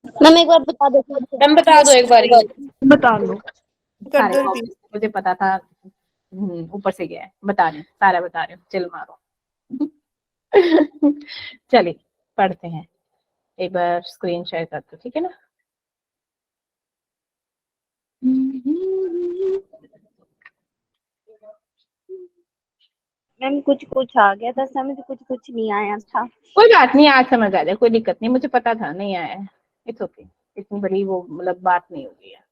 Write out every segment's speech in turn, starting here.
Ma'am एक बार बता दो। मैम बता दो एक बार, बता लो, कर दो सारे मुझे पता था, ऊपर से गया है, बता रही हूँ, सारा बता रही हूँ, चिल मारो। चलिए पढ़ते हैं, एक बार स्क्रीन शेयर कर दो, ठीक है ना। मैम कुछ कुछ आ गया था समझ, कुछ कुछ नहीं आया था। कोई बात नहीं, आज समझ आ जाए, कोई दिक्कत नहीं, मुझे पता था नहीं आया है, इट्स ओके, इतनी बड़ी वो मतलब बात नहीं होगी है।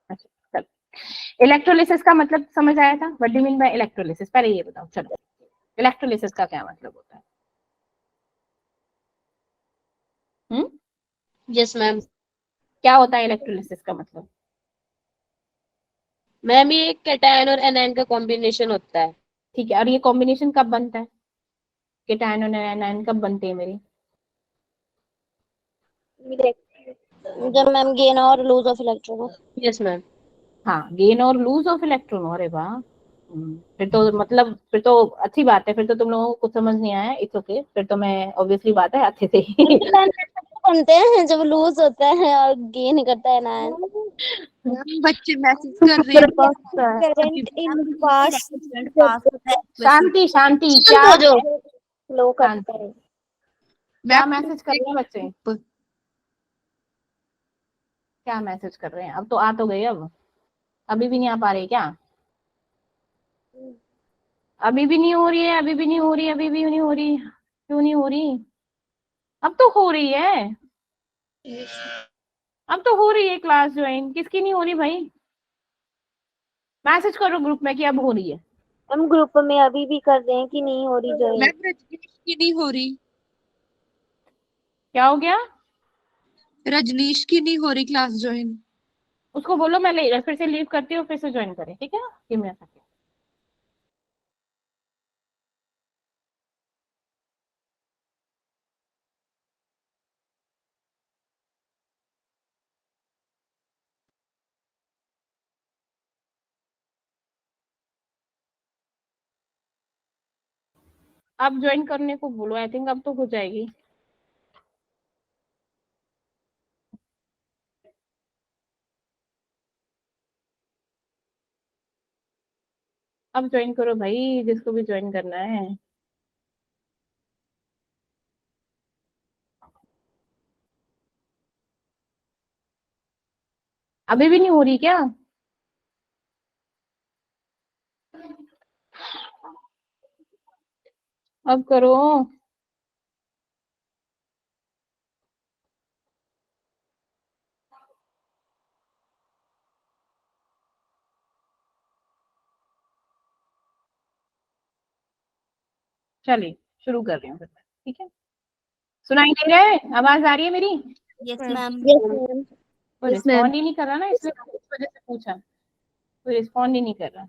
अच्छा चलो, इलेक्ट्रोलिसिस का मतलब समझ आया था, what do mean by electrolysis, पहले ये बताओ। चलो इलेक्ट्रोलिसिस का क्या मतलब होता है? Yes ma'am. क्या होता है इलेक्ट्रोलिसिस का मतलब? मैम ये कैटायन और एनायन का कॉम्बिनेशन होता है। ठीक है, और ये कॉम्बिनेशन कब बनता है? कैटायन और एनायन कब बनते हैं मेरी? जब मैम गेन और lose of electron. Yes ma'am. हाँ, गेन और लूज ऑफ इलेक्ट्रॉन, अरे वाह, फिर तो मतलब फिर तो अच्छी बात है, फिर तो तुम लोगों को कुछ समझ नहीं आया, इट्स ओके, फिर तो मैं ऑब्वियसली बात है अच्छे से ही बनते हैं जब लूज होता है और गेन करता है ना। बच्चे मैसेज कर रहे हैं, करंट इन पास शांति शांति, क्या हो जो फ्लो करता शांति, है। क्या मैसेज कर रहे हैं बच्चे? क्या मैसेज कर रहे हैं? अब तो आ तो गए, अब अभी भी नहीं आ पा रहे क्या? अभी भी नहीं हो रही है, अभी भी नहीं हो रही, अभी भी नहीं हो रही, क्यों नहीं हो रही? अब तो हो रही है, अब तो हो रही है क्लास ज्वाइन, किसकी नहीं हो रही भाई? मैसेज करो ग्रुप में कि अब हो रही है। हम ग्रुप में अभी भी कर रहे हैं कि नहीं हो रही ज्वाइन। मैम रजनीश की नहीं हो रही, क्या हो गया? रजनीश की नहीं हो रही क्लास ज्वाइन। उसको बोलो मैं फिर से लीव करती हूँ, फिर से ज्वाइन करें, ठीक है ना, गिव मी अ सेकंड। अब ज्वाइन करने को बोलो, आई थिंक अब तो हो जाएगी। अब ज्वाइन करो भाई, जिसको भी ज्वाइन करना है। अभी भी नहीं हो रही क्या? अब करो। चलिए शुरू कर रही हूँ फिर मैं, ठीक है। सुनाई दे रहा है, आवाज आ रही है मेरी? Yes ma'am. Yes ma'am. कोई रिस्पॉन्ड ही नहीं कर रहा ना, इसलिए इस वजह से पूछा, कोई रिस्पॉन्ड ही नहीं कर रहा।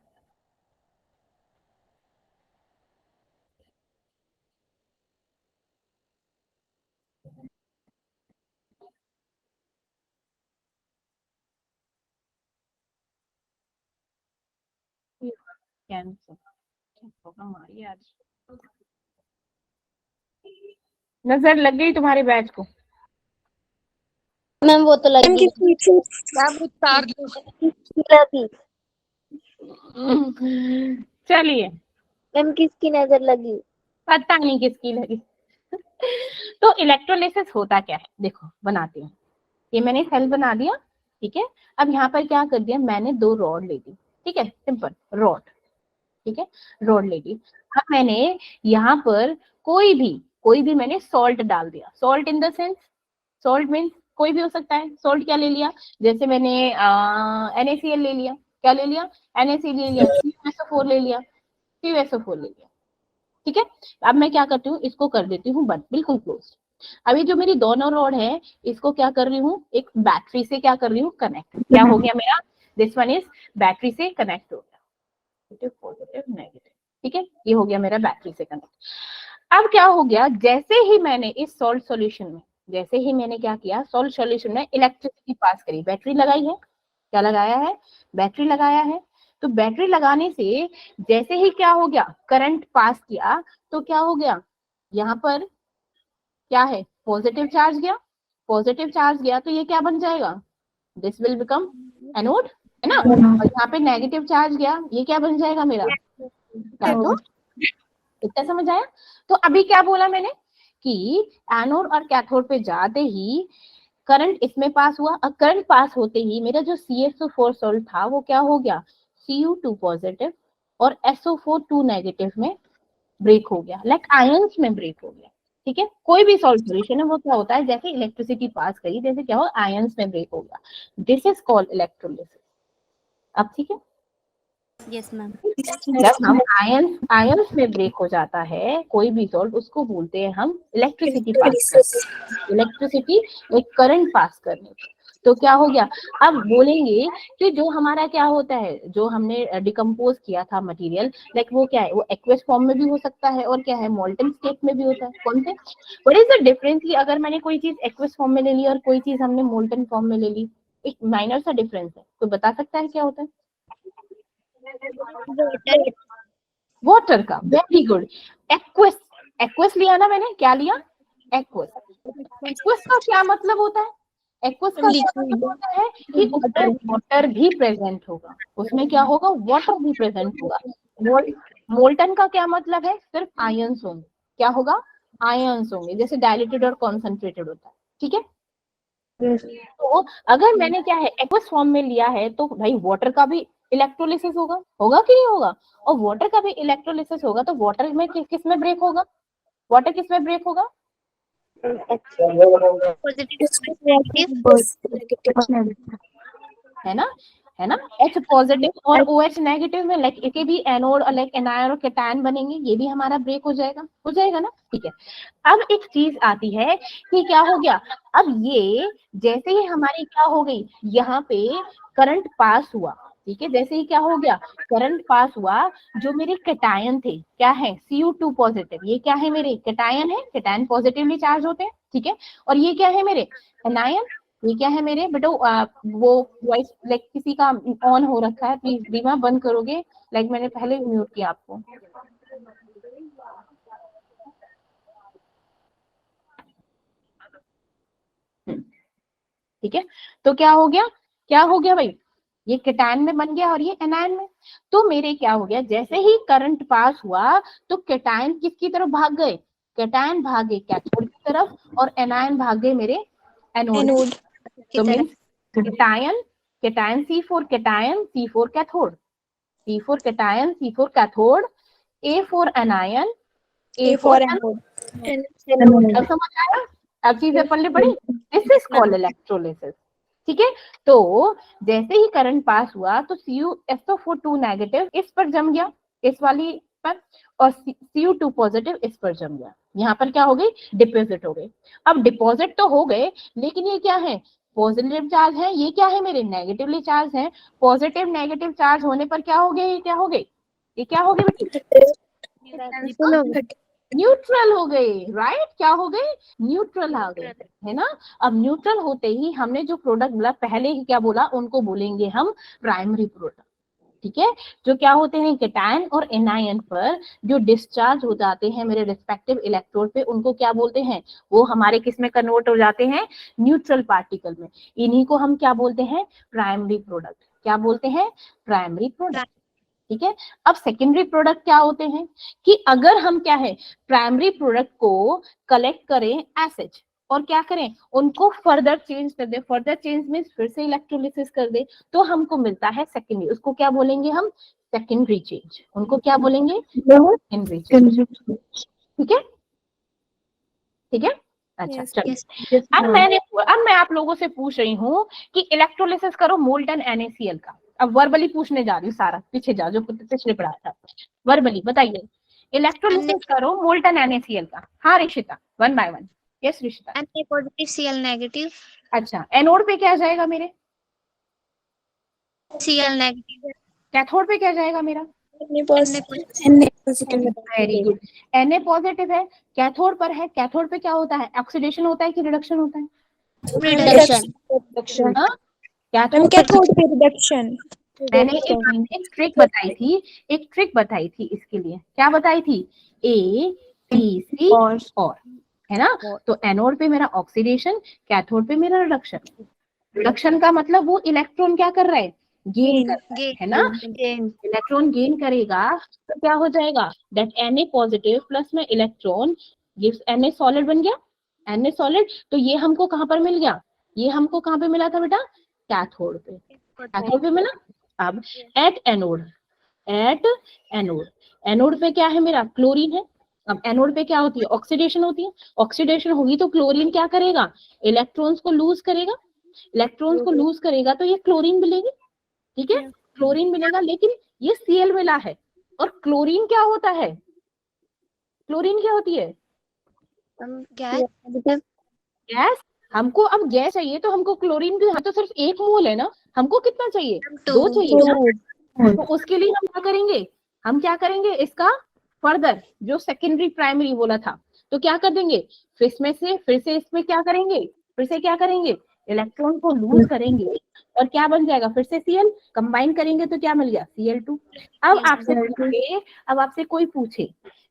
कैंसर प्रॉब्लम आ रही है आज। नजर लग गई तुम्हारे बैच को? मैम वो तो लगी मैम उतार दो। लगी। चलिए, मैम किसकी नजर लगी? पता नहीं किसकी लगी। तो इलेक्ट्रोलिसिस होता क्या है, देखो बनाती हूँ। ये मैंने सेल बना दिया, ठीक है। अब यहाँ पर क्या कर दिया मैंने, दो रॉड ले ली, ठीक है, सिंपल रॉड, ठीक है, रॉड ले ली। अब मैंने यहाँ पर कोई भी मैंने सॉल्ट डाल दिया, salt in the sense, salt means कोई भी हो सकता है। सॉल्ट क्या ले लिया, जैसे मैंने NaCl ले लिया, क्या ले लिया, NaCl ले लिया, CuSO4 ले लिया, CuSO4 ले लिया, ठीक है। अब मैं क्या करती हूँ, इसको कर देती हूँ बंद, बिल्कुल क्लोज। अभी जो मेरी दोनों रॉड है, इसको क्या कर रही हूँ, एक बैटरी से क्या कर रही हूँ, कनेक्ट, क्या हो गया मेरा, दिस वन इज बैटरी से कनेक्ट हो गया, पॉजिटिव नेगेटिव, ठीक है, ये हो गया मेरा बैटरी से कनेक्ट। अब क्या हो गया, जैसे ही मैंने इस सॉल्ट सॉल्यूशन में, जैसे ही मैंने क्या किया, सॉल्ट सॉल्यूशन में इलेक्ट्रिसिटी पास करी, बैटरी लगाई है, क्या लगाया है, बैटरी लगाया है। तो बैटरी लगाने से जैसे ही क्या हो गया, करंट पास किया, तो क्या हो गया, यहाँ पर क्या है, पॉजिटिव चार्ज गया, पॉजिटिव चार्ज गया तो ये क्या बन जाएगा, दिस विल बिकम एनोड, है ना। और यहाँ पे नेगेटिव चार्ज गया, ये क्या बन जाएगा मेरा, कैथोड। इतना समझ आया। तो अभी क्या बोला मैंने कि एनोड और कैथोड पे जाते ही करंट इसमें पास हुआ, और करंट पास होते ही मेरा जो CSO4 सॉल्ट था वो क्या हो गया, Cu2 पॉजिटिव और SO4 2 नेगेटिव में ब्रेक हो गया, लाइक आयंस में ब्रेक हो गया। ठीक है, कोई भी सॉल्ट सॉल्यूशन है वो क्या होता है, जैसे इलेक्ट्रिसिटी पास करी, जैसे क्या हो, आयंस में ब्रेक हो गया, दिस इज कॉल्ड इलेक्ट्रोलिसिस। अब ठीक है, यस मैम। जब हम आयंस में ब्रेक हो जाता है कोई भी सॉल्ट, उसको बोलते हैं हम इलेक्ट्रिसिटी पास, इलेक्ट्रिसिटी एक करंट पास करने। तो क्या हो गया, अब बोलेंगे कि जो हमारा क्या होता है, जो हमने डिकम्पोज किया था मटेरियल, लाइक वो क्या है, वो एक्वस फॉर्म में भी हो सकता है और क्या है, मोल्टन स्टेट में भी होता है। कौन से, व्हाट इज द डिफरेंस, कि अगर मैंने कोई चीज एक्वस फॉर्म में ले ली और कोई चीज हमने मोल्टन फॉर्म में ले ली, एक माइनर सा डिफरेंस है, कोई बता सकता है क्या होता है। वाटर का, वेरी गुड। एक्वस, एक्वस लिया ना मैंने, क्या लिया, एक्वस। एक्वस का क्या मतलब होता है, एक्वस का क्या मतलब होता है कि उसमें वाटर भी प्रेजेंट होगा, उसमें क्या होगा, वाटर भी प्रेजेंट होगा। मोल्टन का क्या मतलब है, सिर्फ आयंस होंगे, क्या होगा, आयंस होंगे, जैसे डायलेटेड और कॉन्सेंट्रेटेड होता है। ठीक है, तो अगर मैंने क्या है, एक्वस फॉर्म में लिया है, तो भाई वाटर का भी इलेक्ट्रोलिसिस होगा, होगा कि नहीं होगा, और वाटर का भी इलेक्ट्रोलिसिस होगा, तो वाटर में किस में ब्रेक होगा, वाटर किस में ब्रेक होगा, है ना, है ना, H पॉजिटिव और OH नेगेटिव में, लाइक इसे भी एनोड और लाइक एनायन और कैटायन बनेंगे, ये भी हमारा ब्रेक हो जाएगा ना। ठीक है, अब एक चीज आती है कि क्या हो गया, अब ये जैसे ही हमारी क्या हो गई, यहाँ पे करंट पास हुआ, ठीक है, जैसे ही क्या हो गया, करंट पास हुआ, जो मेरे कैटायन थे क्या है, Cu2 पॉजिटिव, ये क्या है, मेरे कैटायन है, कैटायन पॉजिटिवली चार्ज होते हैं। ठीक है, और ये क्या है मेरे एनायन, ये क्या है मेरे बेटो, वो वॉइस लाइक किसी का ऑन हो रखा है, प्लीज बीमा बंद करोगे, लाइक मैंने पहले म्यूट किया आपको। ठीक है, तो क्या हो गया भाई, ये कैटायन में बन गया और ये एनायन में। तो मेरे क्या हो गया, जैसे ही करंट पास हुआ तो कैटायन किसकी तरफ भाग गए, कैटायन भागे कैथोड की तरफ, और एनायन भाग गए मेरे एनोड। तो means cation, cation C4 cation, C4 cathode, C4 cation, C4 cathode, A4 anion, A4 anode. अब समझ आया, अब चीजें पढ़ने पड़ी, दिस इज कॉल्ड इलेक्ट्रोलिसिस। ठीक है, तो जैसे ही करंट पास हुआ तो SO4 नेगेटिव इस पर जम गया, इस वाली पर, और Cu2 पॉजिटिव इस पर जम गया, यहाँ पर क्या हो गई, डिपॉजिट हो गई। अब डिपॉजिट तो हो गए, लेकिन ये क्या है, पॉजिटिव चार्ज है, ये क्या है मेरे नेगेटिवली चार्ज है, पॉजिटिव नेगेटिव चार्ज होने पर क्या हो गया, ये क्या हो गई, ये क्या हो गई बेटी, न्यूट्रल हो गए, राइट, क्या हो गए, न्यूट्रल आ गए, है ना। अब न्यूट्रल होते ही हमने जो प्रोडक्ट बोला, पहले ही क्या बोला, उनको बोलेंगे हम प्राइमरी प्रोडक्ट। ठीक है, जो क्या होते हैं, कैटायन और एनायन पर जो डिस्चार्ज हो जाते हैं मेरे रिस्पेक्टिव इलेक्ट्रोड पे, उनको क्या बोलते हैं, वो हमारे किस में कन्वर्ट हो जाते हैं, न्यूट्रल पार्टिकल में, इन्हीं को हम क्या बोलते हैं, प्राइमरी प्रोडक्ट। क्या बोलते हैं, प्राइमरी प्रोडक्ट। ठीक है, अब सेकेंडरी प्रोडक्ट क्या होते हैं, कि अगर हम क्या है, प्राइमरी प्रोडक्ट को कलेक्ट करें एसिड, और क्या करें, उनको फर्दर चेंज कर दे, फर्दर चेंज मींस फिर से इलेक्ट्रोलिसिस कर दे, तो हमको मिलता है सेकेंडरी, उसको क्या बोलेंगे हम, सेकेंडरी चेंज, उनको क्या बोलेंगे, सेकेंडरी चेंज। ठीक है, ठीक है, अच्छा चलो। अब मैं आप लोगों से पूछ रही हूँ कि इलेक्ट्रोलिसिस करो मोल्टन NaCl का, अब वर्बली पूछने जा रही हूँ, सारा पीछे जा, जो पिछले पढ़ा था, वर्बली बताइए, इलेक्ट्रोलिसिस करो मोल्टन NaCl का। हाँ Rishita, 1 by 1। Yes Rishita. Na positive Cl negative. अच्छा, एनोड पे क्या जाएगा मेरे, Cl नेगेटिव। कैथोड पे क्या जाएगा मेरा, वेरी गुड, Na पॉजिटिव है, कैथोड पर है, कैथोड पे क्या होता है, ऑक्सीडेशन होता है कि रिडक्शन होता है, रिडक्शन। हाँ, कैथोड पे रिडक्शन। मैंने एक ट्रिक बताई थी इसके लिए, क्या बताई थी, A B C और है ना। तो एनोड पे मेरा ऑक्सीडेशन, कैथोड पे मेरा रिडक्शन। रिडक्शन का मतलब वो इलेक्ट्रॉन क्या कर रहा है, गेन कर रहा है ना। इलेक्ट्रॉन गेन करेगा तो क्या हो जाएगा, दैट Na पॉजिटिव प्लस में इलेक्ट्रॉन गिव्स Na सॉलिड बन गया, Na सॉलिड। तो ये हमको कहाँ पर मिल गया, ये हमको कहाँ पे मिला था बेटा, कैथोड पे, कैथोड पे मिला। अब at anode, at anode, anode पे क्या है मेरा, क्लोरीन है। अब एनोड पे क्या होती है, ऑक्सीडेशन होती है। ऑक्सीडेशन होगी तो क्लोरीन क्या करेगा, इलेक्ट्रॉन्स को लूज करेगा। इलेक्ट्रॉन्स को लूज करेगा तो ये क्लोरीन मिलेगी, ठीक है, क्लोरीन मिलेगा। लेकिन ये Cl मिला है, और क्लोरीन क्या होता है, क्लोरीन क्या होती है, गैस। गैस। हमको अब गैस चाहिए तो हमको क्लोरीन की तो सिर्फ 1 मोल है ना, हमको कितना चाहिए, 2 चाहिए ना। तो उसके लिए हम क्या करेंगे, हम क्या करेंगे, इसका फर्दर जो सेकेंडरी प्राइमरी बोला था, तो क्या कर देंगे, फिर से इसमें क्या करेंगे, फिर से क्या करेंगे, इलेक्ट्रॉन को लूज करेंगे, और क्या बन जाएगा, फिर से Cl कंबाइन करेंगे तो क्या मिल गया, Cl2। अब आपसे कोई पूछे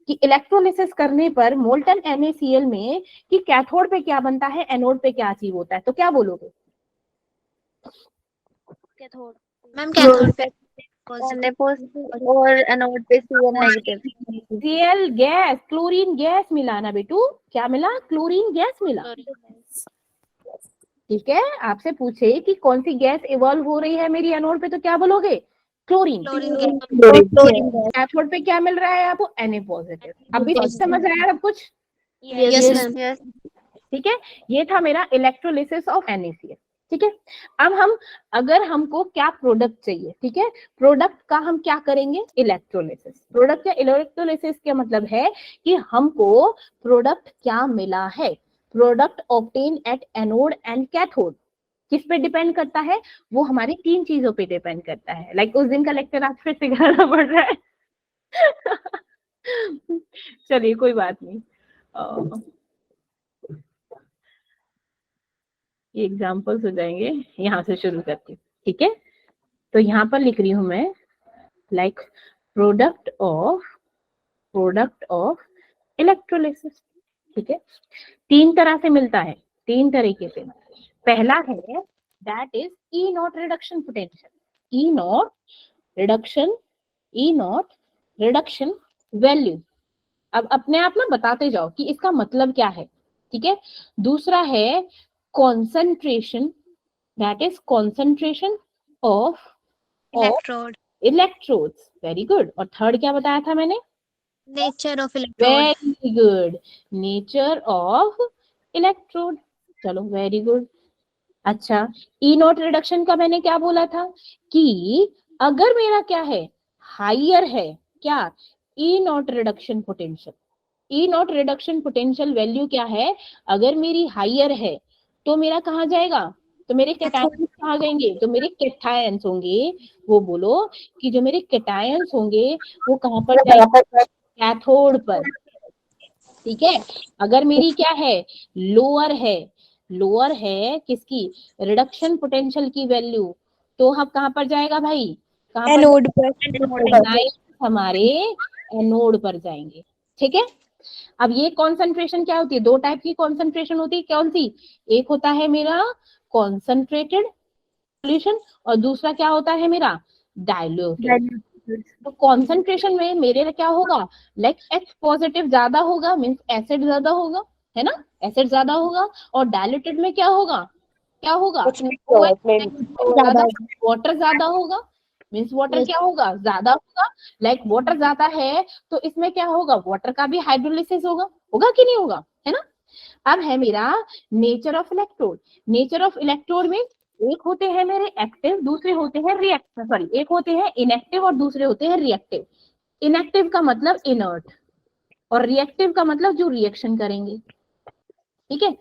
कि इलेक्ट्रोलिसिस करने पर मोल्टन NaCl में कि कैथोड पे क्या बनता है, एनोड पे क्या अचीव होता है, तो क्या बोलोगे, मैम कैथोड पे और एनोड पे Cl negative. Cl gas, chlorine gas मिला ना बेटू, क्या मिला, क्लोरीन गैस मिला। ठीक है, आपसे पूछे कि कौन सी गैस इवॉल्व हो रही है मेरी एनोड पे, तो क्या बोलोगे, क्लोरीन। कैथोड पे क्या मिल रहा है आपको, Na पॉजिटिव। अभी समझ रहा है सब कुछ, यस मैम। ठीक है। ये था मेरा इलेक्ट्रोलिसिस ऑफ NaCl, ठीक है। अब हम, अगर हमको क्या प्रोडक्ट चाहिए, ठीक है, प्रोडक्ट का हम क्या करेंगे, इलेक्ट्रोलिसिस। प्रोडक्ट या इलेक्ट्रोलिसिस का मतलब है कि हमको प्रोडक्ट क्या मिला है, product obtain at anode and cathode. किस पे डिपेंड करता है, वो हमारी 3 चीजों पे डिपेंड करता है। लाइक उस दिन का लेक्चर आज फिर से कराना पड़ रहा है। चलिए कोई बात नहीं, ये एग्जाम्पल्स हो जाएंगे, यहाँ से शुरू करती हूँ, ठीक है। तो यहाँ पर लिख रही हूँ मैं, लाइक प्रोडक्ट ऑफ इलेक्ट्रोलिसिस, ठीक है। 3 तरह से मिलता है, 3 तरीके से। पहला है that is E not reduction potential, E not reduction value. अब अपने आप ना बताते जाओ कि इसका मतलब क्या है, ठीक है। दूसरा है concentration, that is concentration of electrodes, very good. और थर्ड क्या बताया था मैंने, nature of electrode. Very good, nature of electrode. चलो वेरी गुड। अच्छा, ई नॉट रिडक्शन का मैंने क्या बोला था कि अगर मेरा क्या है, हाइयर है क्या, E naught reduction potential, E naught reduction potential value क्या है, अगर मेरी हाइयर है तो मेरा कहाँ जाएगा, तो मेरे कैटायंस कहाँ जाएंगे, तो मेरे कैटायंस होंगे, वो बोलो कि जो मेरे कैटायंस होंगे वो कहाँ पर जाएंगे, कैथोड पर, ठीक है। अगर मेरी क्या है, लोअर है किसकी, रिडक्शन पोटेंशियल की वैल्यू, तो हम कहाँ पर जाएगा भाई, कहाँ पर, एनोड पर। हमारे एनोड पर जाएंगे, ठीक है। अब ये कॉन्सेंट्रेशन क्या होती है, 2 टाइप की कॉन्सेंट्रेशन होती है, कौन सी, एक होता है मेरा कॉन्सेंट्रेटेड सॉल्यूशन, और दूसरा क्या होता है मेरा डाइल्यूटेड। तो कॉन्सेंट्रेशन में मेरे क्या होगा, लाइक H पॉजिटिव ज्यादा होगा, मीन्स एसिड ज्यादा होगा, है ना, एसिड ज्यादा होगा। और डाइल्यूटेड में क्या होगा, वाटर ज्यादा होगा, मीन्स वाटर क्या होगा, ज्यादा होगा। लाइक वाटर ज्यादा है तो इसमें क्या होगा, वाटर का भी हाइड्रोलिसिस होगा कि नहीं होगा, है ना। अब है मेरा nature of electrode. Nature of electrode में एक होते हैं मेरे एक्टिव, दूसरे होते हैं रिएक्टिव, सॉरी एक होते हैं इनएक्टिव और दूसरे होते हैं रिएक्टिव। इनएक्टिव का मतलब इनर्ट, और रिएक्टिव का मतलब जो रिएक्शन करेंगे, ठीक है।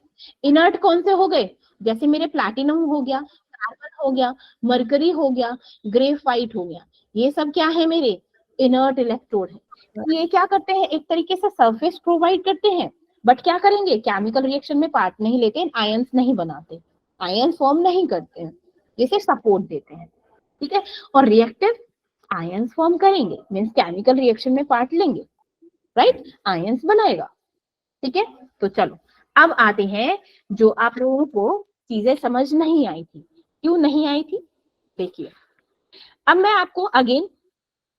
इनर्ट कौन से हो गए, जैसे मेरे प्लैटिनम हो गया, कार्बन हो गया, मरकरी हो गया, ग्रेफाइट हो गया, ये सब क्या है मेरे इनर्ट इलेक्ट्रोड है। ये क्या करते हैं, एक तरीके से सरफेस प्रोवाइड करते हैं, बट क्या करेंगे, केमिकल रिएक्शन में पार्ट नहीं लेते, आयंस नहीं बनाते, आयन फॉर्म नहीं करते हैं, इसे सपोर्ट देते हैं, ठीक है। और रिएक्टिव आयंस फॉर्म करेंगे, मीन्स केमिकल रिएक्शन में पार्ट लेंगे, राइट, आयंस बनाएगा, ठीक है, तो चलो अब आते हैं जो आप लोगों को चीजें समझ नहीं आई थी। क्यों नहीं आई थी देखिए, अब मैं आपको अगेन,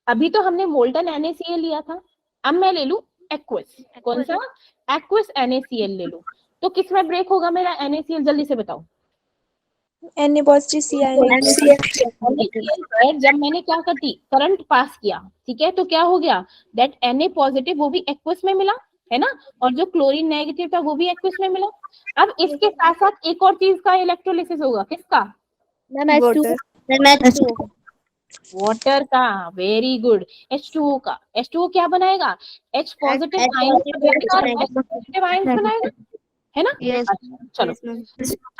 अभी तो हमने मोल्टन NaCl लिया था, अब मैं ले लूं एक्वस। कौन सा? एक्वस NaCl ले लूं, तो किस में ब्रेक होगा मेरा NaCl, जल्दी से बताओ। Na पॉजिटिव Cl जब मैंने क्या करती, करंट पास किया, ठीक है, तो क्या हो गया, दैट Na पॉजिटिव वो भी एक्वस में मिला, है ना, और जो क्लोरीन नेगेटिव था वो भी एक्वस में मिला। अब इसके साथ साथ एक और चीज का इलेक्ट्रोलिसिस होगा, किसका? वाटर का, वेरी गुड, H2O का। H2O क्या बनाएगा? H पॉजिटिव आयंस बनाएगा, है ना? अच्छा, चलो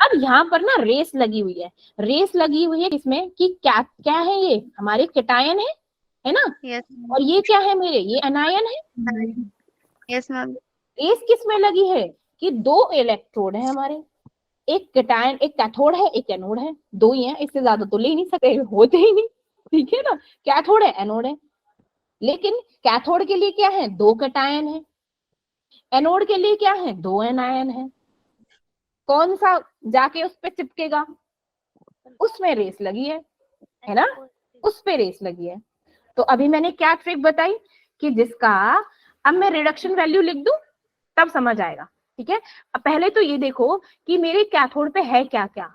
अब यहाँ पर ना रेस लगी हुई है, रेस लगी हुई है किसमें, कि क्या क्या है, ये हमारे कैटायन है ना, और ये क्या है मेरे, ये एनायन है। Yes ma'am. रेस किसमें लगी है, कि दो इलेक्ट्रोड है हमारे, एक कैटायन, एक कैथोड है, एक एनोड है, दो ही है, इससे ज्यादा तो ले ही नहीं सकते, होते ही नहीं, ठीक है ना। कैथोड है, एनोड है, लेकिन कैथोड के लिए क्या है, दो कैटायन है, एनोड के लिए क्या है, दो एनायन है। कौन सा जाके उस पे चिपकेगा, उसमें रेस लगी है ना, उस पे रेस लगी है। तो अभी मैंने क्या ट्रिक बताई, कि जिसका, अब मैं रिडक्शन वैल्यू लिख दूं तब समझ आएगा, ठीक है। अब पहले तो ये देखो कि मेरे कैथोड पे है क्या क्या,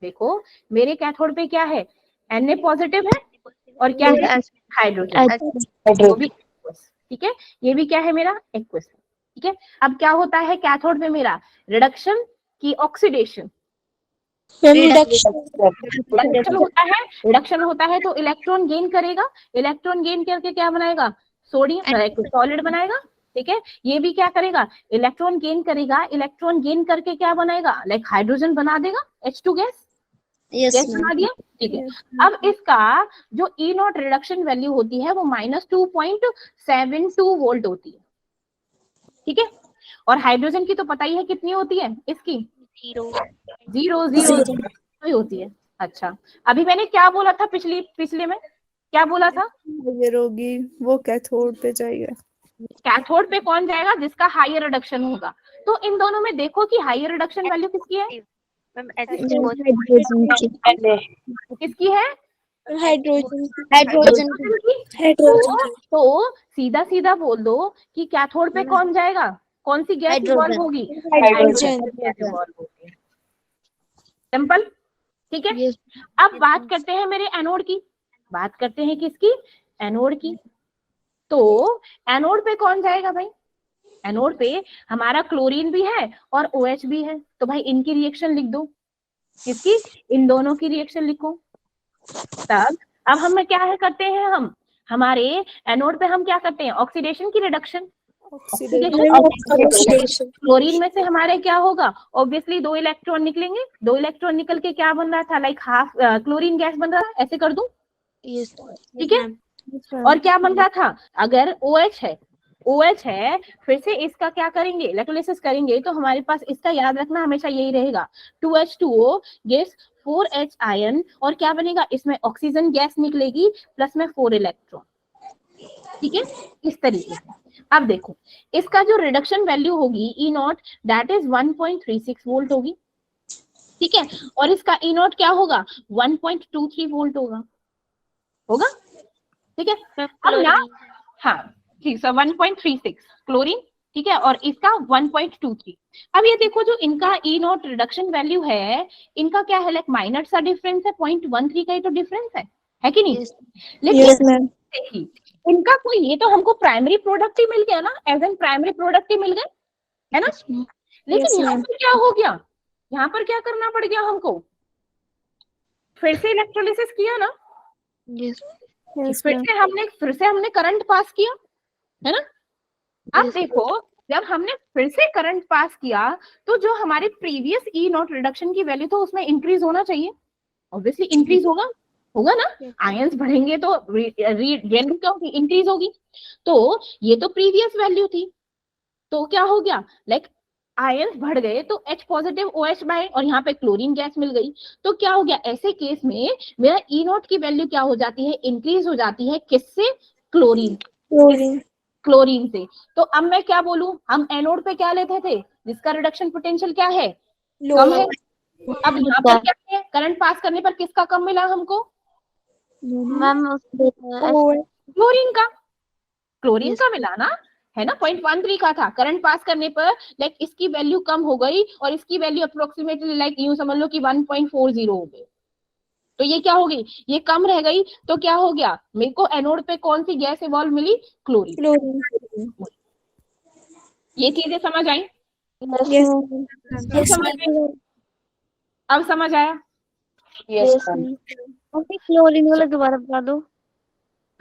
देखो मेरे कैथोड पे क्या है, Na पॉजिटिव है, और क्या है, हाइड्रोजन, ठीक है, ये भी क्या है मेरा, एक्वस, ठीक है। अब क्या होता है कैथोड पे मेरा, रिडक्शन की ऑक्सीडेशन, रिडक्शन होता है तो इलेक्ट्रॉन गेन करेगा, इलेक्ट्रॉन गेन करके क्या बनाएगा, सोडियम सॉलिड बनाएगा, ठीक है। ये भी क्या करेगा, इलेक्ट्रॉन गेन करेगा, इलेक्ट्रॉन गेन करके क्या बनाएगा, लाइक हाइड्रोजन बना देगा, H2 गैस, गैस बना दिया, ठीक है। अब इसका जो E0 रिडक्शन वैल्यू होती है वो -2.72 वोल्ट होती है, ठीक है। और हाइड्रोजन की तो पता ही है कितनी होती है, इसकी 0.00 होती है। अच्छा, अभी मैंने क्या बोला था, पिछले में क्या बोला था, होगी वो कैथोड पे जाएगा, कैथोड पे कौन जाएगा, जिसका हायर रिडक्शन होगा। तो इन दोनों में देखो कि हायर रिडक्शन वैल्यू किसकी है, किसकी है, हाइड्रोजन तो सीधा सीधा बोल दो कि कैथोड पे कौन जाएगा, कौन सी गैस इवॉल्व होगी, सिंपल, ठीक है। अब बात करते हैं मेरे एनोड की, बात करते हैं किसकी, एनोड की। तो एनोड पे कौन जाएगा भाई, एनोड पे हमारा क्लोरीन भी है और OH भी है, तो भाई इनकी रिएक्शन लिख दो, किसकी, इन दोनों की रिएक्शन लिखो। तब अब हम क्या है करते हैं, हम हमारे एनोड पे हम क्या करते हैं, ऑक्सीडेशन की रिडक्शन, क्लोरीन में से हमारे क्या होगा, ऑब्वियसली दो इलेक्ट्रॉन निकलेंगे, दो इलेक्ट्रॉन निकल के क्या बन रहा था, लाइक हाफ क्लोरीन गैस बन रहा था, ऐसे कर दूं, ठीक है। और क्या बन रहा था, अगर OH है, फिर से इसका क्या करेंगे, इलेक्ट्रोलिसिस करेंगे, तो हमारे पास इसका याद रखना हमेशा यही रहेगा, 2H2O गिव्स 4H आयन, और क्या बनेगा, इसमें ऑक्सीजन गैस निकलेगी प्लस में 4 इलेक्ट्रॉन, ठीक है, इस तरीके से। अब देखो इसका जो रिडक्शन वैल्यू होगी E0, दैट इज 1.36 वोल्ट होगी, ठीक है, और इसका E0 क्या होगा, 1.23 वोल्ट होगा, ठीक है। अब ना, हाँ ठीक है, 1.36 क्लोरीन, ठीक है, और इसका 1.23। अब ये देखो जो इनका E0 रिडक्शन वैल्यू है, इनका क्या है, लाइक माइनर सा डिफरेंस है, 0.13 का ही तो डिफरेंस है कि नहीं, लेकिन देखिए इनका कोई, ये तो हमको प्राइमरी प्रोडक्ट ही मिल गया ना, एज एन प्राइमरी प्रोडक्ट ही मिल गए, है ना, लेकिन यहाँ पर क्या हो गया, यहाँ पर क्या करना पड़ गया हमको, फिर से इलेक्ट्रोलिसिस किया ना, फिर से हमने करंट पास किया, है ना। अब देखो जब हमने फिर से करंट पास किया, तो जो हमारे प्रीवियस E0 रिडक्शन की वैल्यू तो उसमें इंक्रीज होना चाहिए, ऑब्वियसली इंक्रीज होगा ना, आयंस बढ़ेंगे तो वैल्यू क्या होगी, इंक्रीज होगी। तो ये तो प्रीवियस वैल्यू थी, तो क्या हो गया, लाइक आयंस बढ़ गए तो H पॉजिटिव OH बाय, और यहाँ पे क्लोरीन गैस मिल गई, तो क्या हो गया, ऐसे केस में मेरा E0 की वैल्यू क्या हो जाती है, इंक्रीज हो जाती है, किससे, क्लोरीन, क्लोरीन से। तो अब मैं क्या बोलूं, हम एनोड पे क्या लेते थे जिसका रिडक्शन पोटेंशियल क्या है, कम है। अब यहाँ पर क्या है, करंट पास करने पर किसका कम मिला हमको, मैम क्लोरीन का, क्लोरीन का मिला ना, है ना। 0.13 का था, करंट पास करने पर लाइक इसकी वैल्यू कम हो गई और इसकी वैल्यू अप्रोक्सीमेटली लाइक यूं समझ लो कि 1.40 हो गई। तो ये क्या हो गई, ये कम रह गई, तो क्या हो गया, मेरे को एनोड पे कौन सी गैस इवॉल्व मिली, क्लोरीन। ये चीजें समझ आई, अब समझ आया। यस क्लोरीन वाला दोबारा बता दो।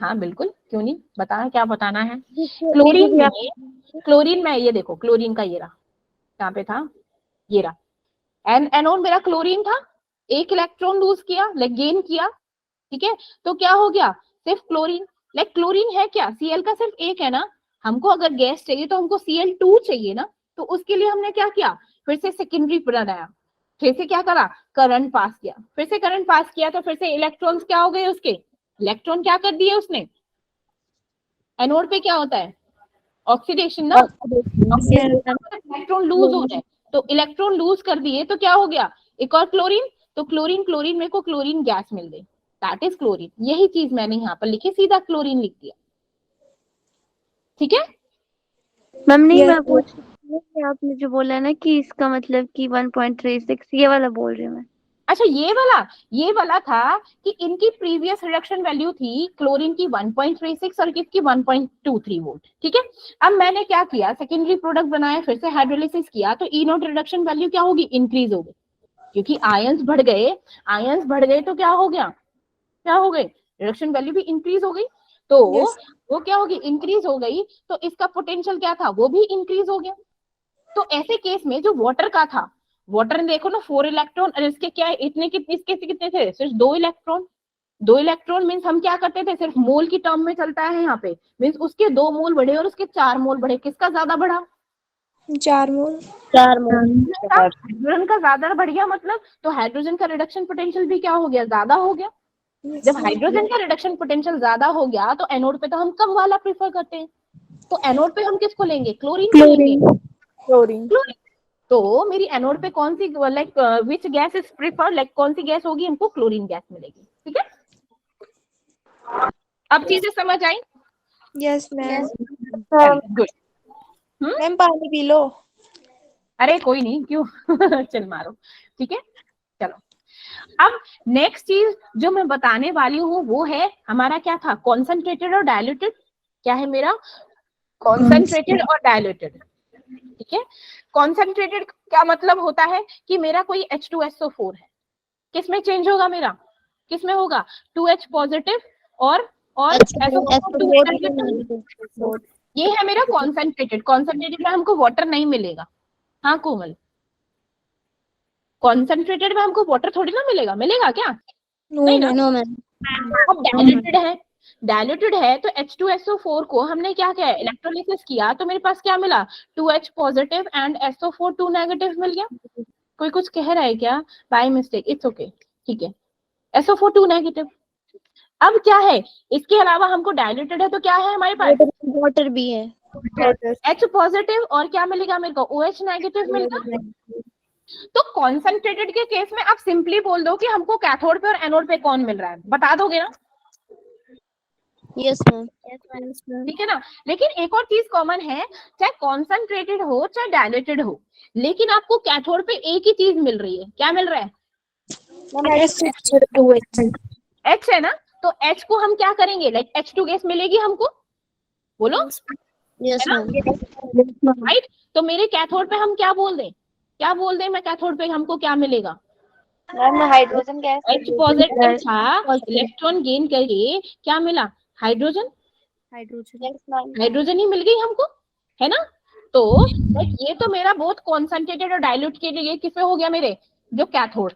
हाँ बिल्कुल, क्यों नहीं, बताना क्या बताना है। क्लोरीन में ये देखो, क्लोरीन का ये रहा, कहाँ पे था, ये रहा, एनोड मेरा क्लोरीन था, एक इलेक्ट्रॉन लूज किया, लाइक गेन किया, ठीक है। तो क्या हो गया, सिर्फ क्लोरीन, लाइक क्लोरीन है क्या, Cl का सिर्फ एक है ना, हमको अगर गैस चाहिए तो हमको Cl2 चाहिए ना, तो उसके लिए हमने क्या किया, फिर से सेकेंडरी बनाया, फिर से क्या करा, करंट पास किया, फिर से करंट पास किया, तो फिर से इलेक्ट्रॉन्स क्या हो गए उसके, इलेक्ट्रॉन क्या कर दिए उसने, एनोड पे क्या होता है, ऑक्सीडेशन ना, इलेक्ट्रॉन लूज हो जाए, तो इलेक्ट्रॉन लूज कर दिए तो क्या हो गया, एक और क्लोरीन, तो क्लोरीन क्लोरीन मेरे को क्लोरीन गैस मिल गई, दैट इज क्लोरीन। यही चीज मैंने यहाँ पर लिखी, सीधा क्लोरीन लिख दिया, ठीक है। मैम नहीं, मैं पूछ रही हूँ कि आपने जो बोला ना कि इसका मतलब कि 1.36 ये वाला बोल रही हूँ मैं। अच्छा ये वाला था कि इनकी प्रीवियस रिडक्शन वैल्यू थी क्लोरीन की 1.36 और किसकी 1.23 वोल्ट, ठीक है। अब मैंने क्या किया, सेकेंडरी प्रोडक्ट बनाया, फिर से हाइड्रोलिसिस किया, तो ई नोट रिडक्शन वैल्यू क्या होगी, इंक्रीज हो गई, क्योंकि आयंस बढ़ गए तो क्या हो गया, क्या हो गई, रिडक्शन वैल्यू भी इंक्रीज हो गई, तो वो क्या होगी, इंक्रीज हो गई, तो इसका पोटेंशियल क्या था, वो भी इंक्रीज हो गया। तो ऐसे केस में जो वाटर का था, वाटर में देखो ना 4 इलेक्ट्रॉन, और इसके क्या है, इतने कितने, इसके कितने थे, सिर्फ 2 इलेक्ट्रॉन। 2 इलेक्ट्रॉन मीन्स हम क्या करते थे, सिर्फ मोल की टर्म में चलता है यहाँ पे, मीन्स उसके 2 मोल बढ़े और उसके 4 मोल बढ़े, किसका ज्यादा बढ़ा, 4 मोल। हाइड्रोजन का ज्यादा बढ़ गया, मतलब तो हाइड्रोजन का रिडक्शन पोटेंशियल भी क्या हो गया, ज्यादा हो गया। जब हाइड्रोजन का रिडक्शन पोटेंशियल ज्यादा हो गया तो एनोड पे तो हम कम वाला प्रीफर करते हैं, तो एनोड पे हम किसको लेंगे, क्लोरीन को लेंगे, क्लोरीन। तो मेरी एनोड पे कौन सी like which gas is prefer, like कौन सी गैस होगी, हमको क्लोरीन गैस मिलेगी, ठीक है। अब चीजें समझ आई, यस मैम। गुड। मैम पानी पी लो। अरे कोई नहीं, क्यों चल मारो, ठीक है। चलो अब नेक्स्ट चीज जो मैं बताने वाली हूँ वो है हमारा क्या था, कॉन्सेंट्रेटेड और डायल्यूटेड, क्या है मेरा, कॉन्सेंट्रेटेड और डायल्यूटेड, ठीक है। कॉन्सेंट्रेटेड क्या मतलब होता है कि मेरा कोई H2SO4 है, किस में चेंज होगा मेरा, किस में होगा, 2H पॉजिटिव और ये है मेरा कॉन्सेंट्रेटेड। कॉन्सेंट्रेटेड में हमको वाटर नहीं मिलेगा, हाँ कोमल, कॉन्सेंट्रेटेड में हमको वाटर थोड़ी ना मिलेगा, मिलेगा क्या, नहीं ना। अब डायल्यूटेड है तो H2SO4 को हमने क्या किया, इलेक्ट्रोलिसिस किया, तो मेरे पास क्या मिला, 2H positive and SO4 2 negative मिल गया। कोई कुछ कह रहा है क्या, बाय मिस्टेक, इट्स ओके, ठीक है, SO4 2 नेगेटिव। अब क्या है, इसके अलावा हमको डायल्यूटेड है तो क्या है हमारे पास, वाटर भी है, H पॉजिटिव और क्या मिलेगा मेरे को, OH नेगेटिव मिलेगा। तो कॉन्सेंट्रेटेड के केस में आप सिंपली बोल दो कि हमको कैथोड पे और एनोड पे कौन मिल रहा है, बता दोगे ना, यस मैम, ठीक है ना। लेकिन एक और चीज कॉमन है, चाहे कॉन्सेंट्रेटेड हो चाहे डायल्यूटेड हो, लेकिन आपको कैथोड पे एक ही चीज मिल रही है, क्या मिल रहा है, H है ना, तो H को हम क्या करेंगे, लाइक H2 गैस मिलेगी हमको, बोलो, यस है ना, राइट। तो मेरे कैथोड पे हम क्या बोल दें, मैं कैथोड पे हमको क्या मिलेगा, हाइड्रोजन गैस। H पॉजिटिव था, इलेक्ट्रॉन गेन करके क्या मिला, हाइड्रोजन ही मिल गई हमको, है ना। तो ये तो मेरा बहुत कॉन्सेंट्रेटेड और डाइल्यूट के लिए किसमें हो गया, मेरे जो कैथोड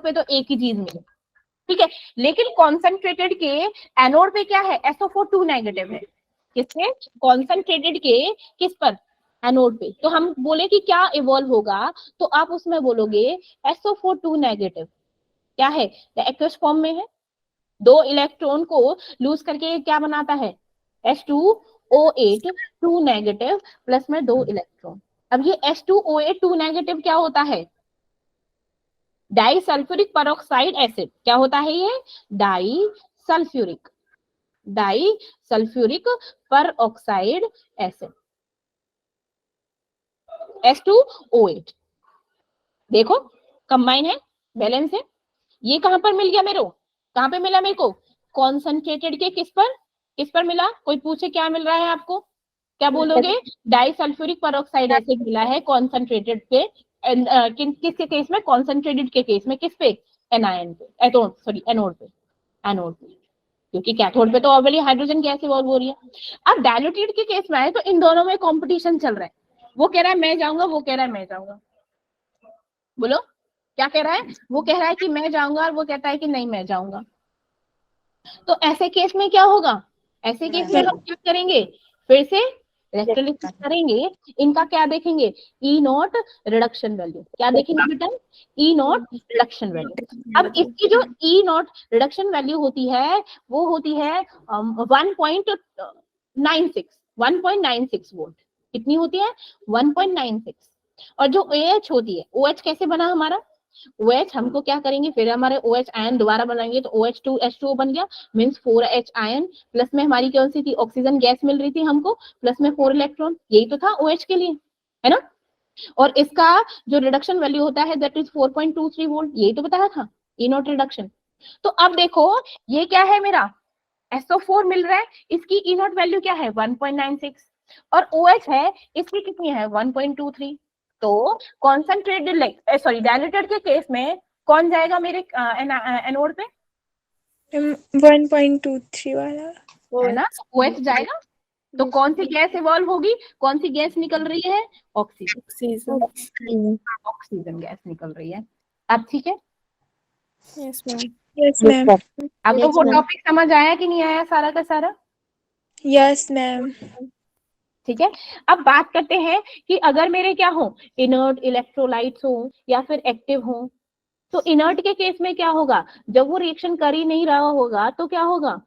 पे तो एक ही चीज मिली, ठीक है। लेकिन कॉन्सेंट्रेटेड के एनोड पे क्या है, SO4 2 नेगेटिव है, किससे, कॉन्सेंट्रेटेड के किस पर, एनोड पे। तो हम बोले कि क्या इवॉल्व होगा, तो आप उसमें बोलोगे SO4 2 नेगेटिव क्या है, एक्वस फॉर्म में है, 2 इलेक्ट्रॉन को लूज करके क्या बनाता है, H2 O8 2 नेगेटिव प्लस में 2 इलेक्ट्रॉन। अब ये H2OH 2 नेगेटिव क्या होता है? Di sulphuric peroxide acid. क्या होता है ये? Di sulphuric peroxide acid H2OH। देखो कंबाइन है, बैलेंस है। ये कहां पर मिल गया मेरे को? कहां पे मिला मेरे को? कॉन्सेंट्रेटेड के किस पर मिला? कोई पूछे क्या मिल रहा है आपको, क्या बोलोगे? डाई सल्फ्यूरिक परऑक्साइड एसिड मिला है कॉन्सेंट्रेटेड पे। किसके केस में? कॉन्सेंट्रेटेड के केस में। किस पे? एनायन पे, एनोड पे। क्योंकि कैथोड पे तो ऑलरेडी हाइड्रोजन गैस इवॉल्व हो रही है। अब डायल्यूटेड के केस में आए तो इन दोनों में कंपटीशन चल रहा है। वो कह रहा है मैं जाऊंगा, वो कह रहा है मैं जाऊंगा। बोलो क्या कह रहा है? वो कह रहा है कि मैं जाऊंगा और वो कहता है कि नहीं मैं जाऊंगा। तो ऐसे केस में क्या होगा? ऐसे केस में हम क्या करेंगे? फिर से इलेक्ट्रोलिसिस करेंगे। इनका क्या देखेंगे? ई नॉट रिडक्शन वैल्यू। क्या देखेंगे बेटा? ई नॉट रिडक्शन वैल्यू। अब इसकी जो ई नॉट रिडक्शन वैल्यू होती है वो होती है 1.96 वोल्ट। कितनी होती है? 1.96। और जो OH होती है, OH कैसे बना हमारा? OH हमको क्या करेंगे? फिर हमारे OH आयन दोबारा बनाएंगे तो OH2 H2O बन गया, मीन्स 4H आयन। प्लस में हमारी कौन सी थी? ऑक्सीजन गैस मिल रही थी हमको, प्लस में 4 इलेक्ट्रॉन। यही तो था OH के लिए, है ना? और इसका जो रिडक्शन वैल्यू होता है दैट इज 4.23 वोल्ट। यही तो बताया था, ई नॉट रिडक्शन। तो अब देखो ये क्या है मेरा? SO4 मिल रहा है, इसकी ई नॉट वैल्यू क्या है? 1.96। और OH है, इसकी कितनी है? 1.23। तो कॉन्सेंट्रेटेड डायल्यूटेड के केस में कौन जाएगा मेरे एनोड पे? 1.23 वाला है ना? OH जाएगा। तो कौन सी गैस इवॉल्व होगी? कौन सी गैस निकल रही है? ऑक्सीजन गैस निकल रही है। अब ठीक है? यस मैम अब तो वो टॉपिक समझ आया कि नहीं आया सारा का सारा? यस मैम ठीक है। अब बात करते हैं कि अगर मेरे क्या हो? इनर्ट इलेक्ट्रोलाइट्स हो या फिर एक्टिव हो। तो इनर्ट के केस में क्या होगा? जब वो रिएक्शन कर ही नहीं रहा होगा तो क्या होगा?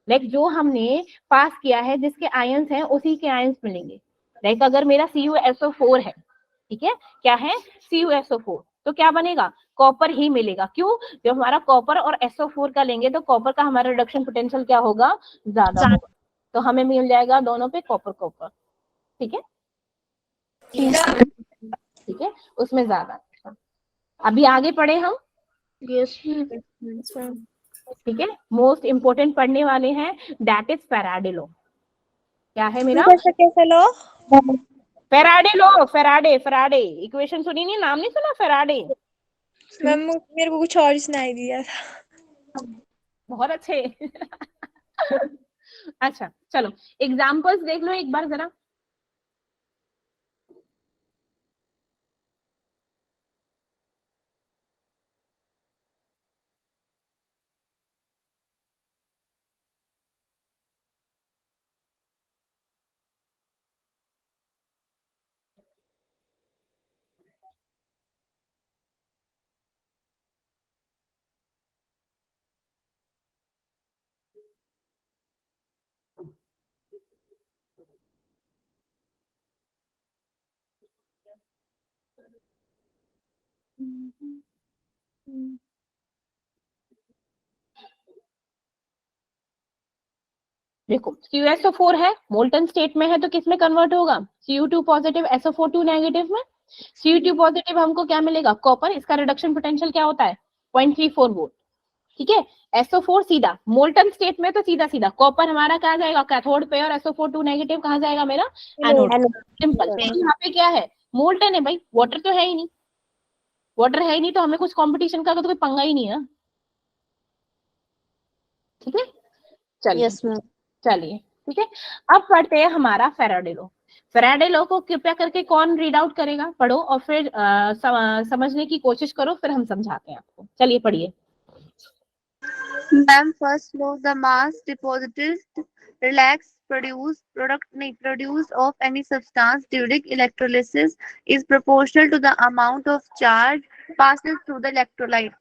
जो हमने पास किया है जिसके आयंस हैं उसी के आयंस मिलेंगे। अगर मेरा CuSO4 है, ठीक है, क्या है? CuSO4, तो क्या बनेगा? कॉपर ही मिलेगा। क्यों? जब हमारा कॉपर और SO4 का लेंगे तो कॉपर का हमारा रिडक्शन पोटेंशियल क्या होगा? ज्यादा होगा। तो हमें मिल जाएगा दोनों पे कॉपर। ठीक है, ठीक है, उसमें ज्यादा। अभी आगे पढ़े हम। ठीक है, मोस्ट इंपोर्टेंट पढ़ने वाले हैं, दैट इज फैराडे लॉ। क्या है मेरा? कैसा लो फैराडे लॉ। फैराडे इक्वेशन सुनी नहीं? नाम नहीं सुना फैराडे? मैम मेरे को कुछ और ही सुनाई दिया था। बहुत अच्छे। अच्छा चलो एग्जाम्पल्स देख लो एक बार जरा। देखो CuSO4 है, मोल्टन स्टेट में है, तो किस में कन्वर्ट होगा? Cu2 पॉजिटिव SO4 2 नेगेटिव में। Cu2 पॉजिटिव हमको क्या मिलेगा? कॉपर। इसका रिडक्शन पोटेंशियल क्या होता है? 0.34 वोल्ट। ठीक है, SO4 सीधा मोल्टन स्टेट में, तो सीधा कॉपर हमारा कहाँ जाएगा? कैथोड पे। और SO4 2 नेगेटिव कहाँ जाएगा मेरा? एनोड। सिंपल। यहाँ पे क्या है? मोल्टन है भाई, वाटर तो है ही नहीं। वाटर है ही नहीं तो हमें कुछ कंपटीशन का तो कोई पंगा ही नहीं है। ठीक है, चलिए यस मैम। चलिए ठीक है। अब पढ़ते हैं हमारा फैराडे लॉ। फैराडे लॉ को कृपया करके कौन रीड आउट करेगा? पढ़ो और फिर समझने की कोशिश करो, फिर हम समझाते हैं आपको। चलिए पढ़िए। Ma'am, first law, the mass deposited produce of any substance during electrolysis is proportional to the amount of charge passes through the electrolyte.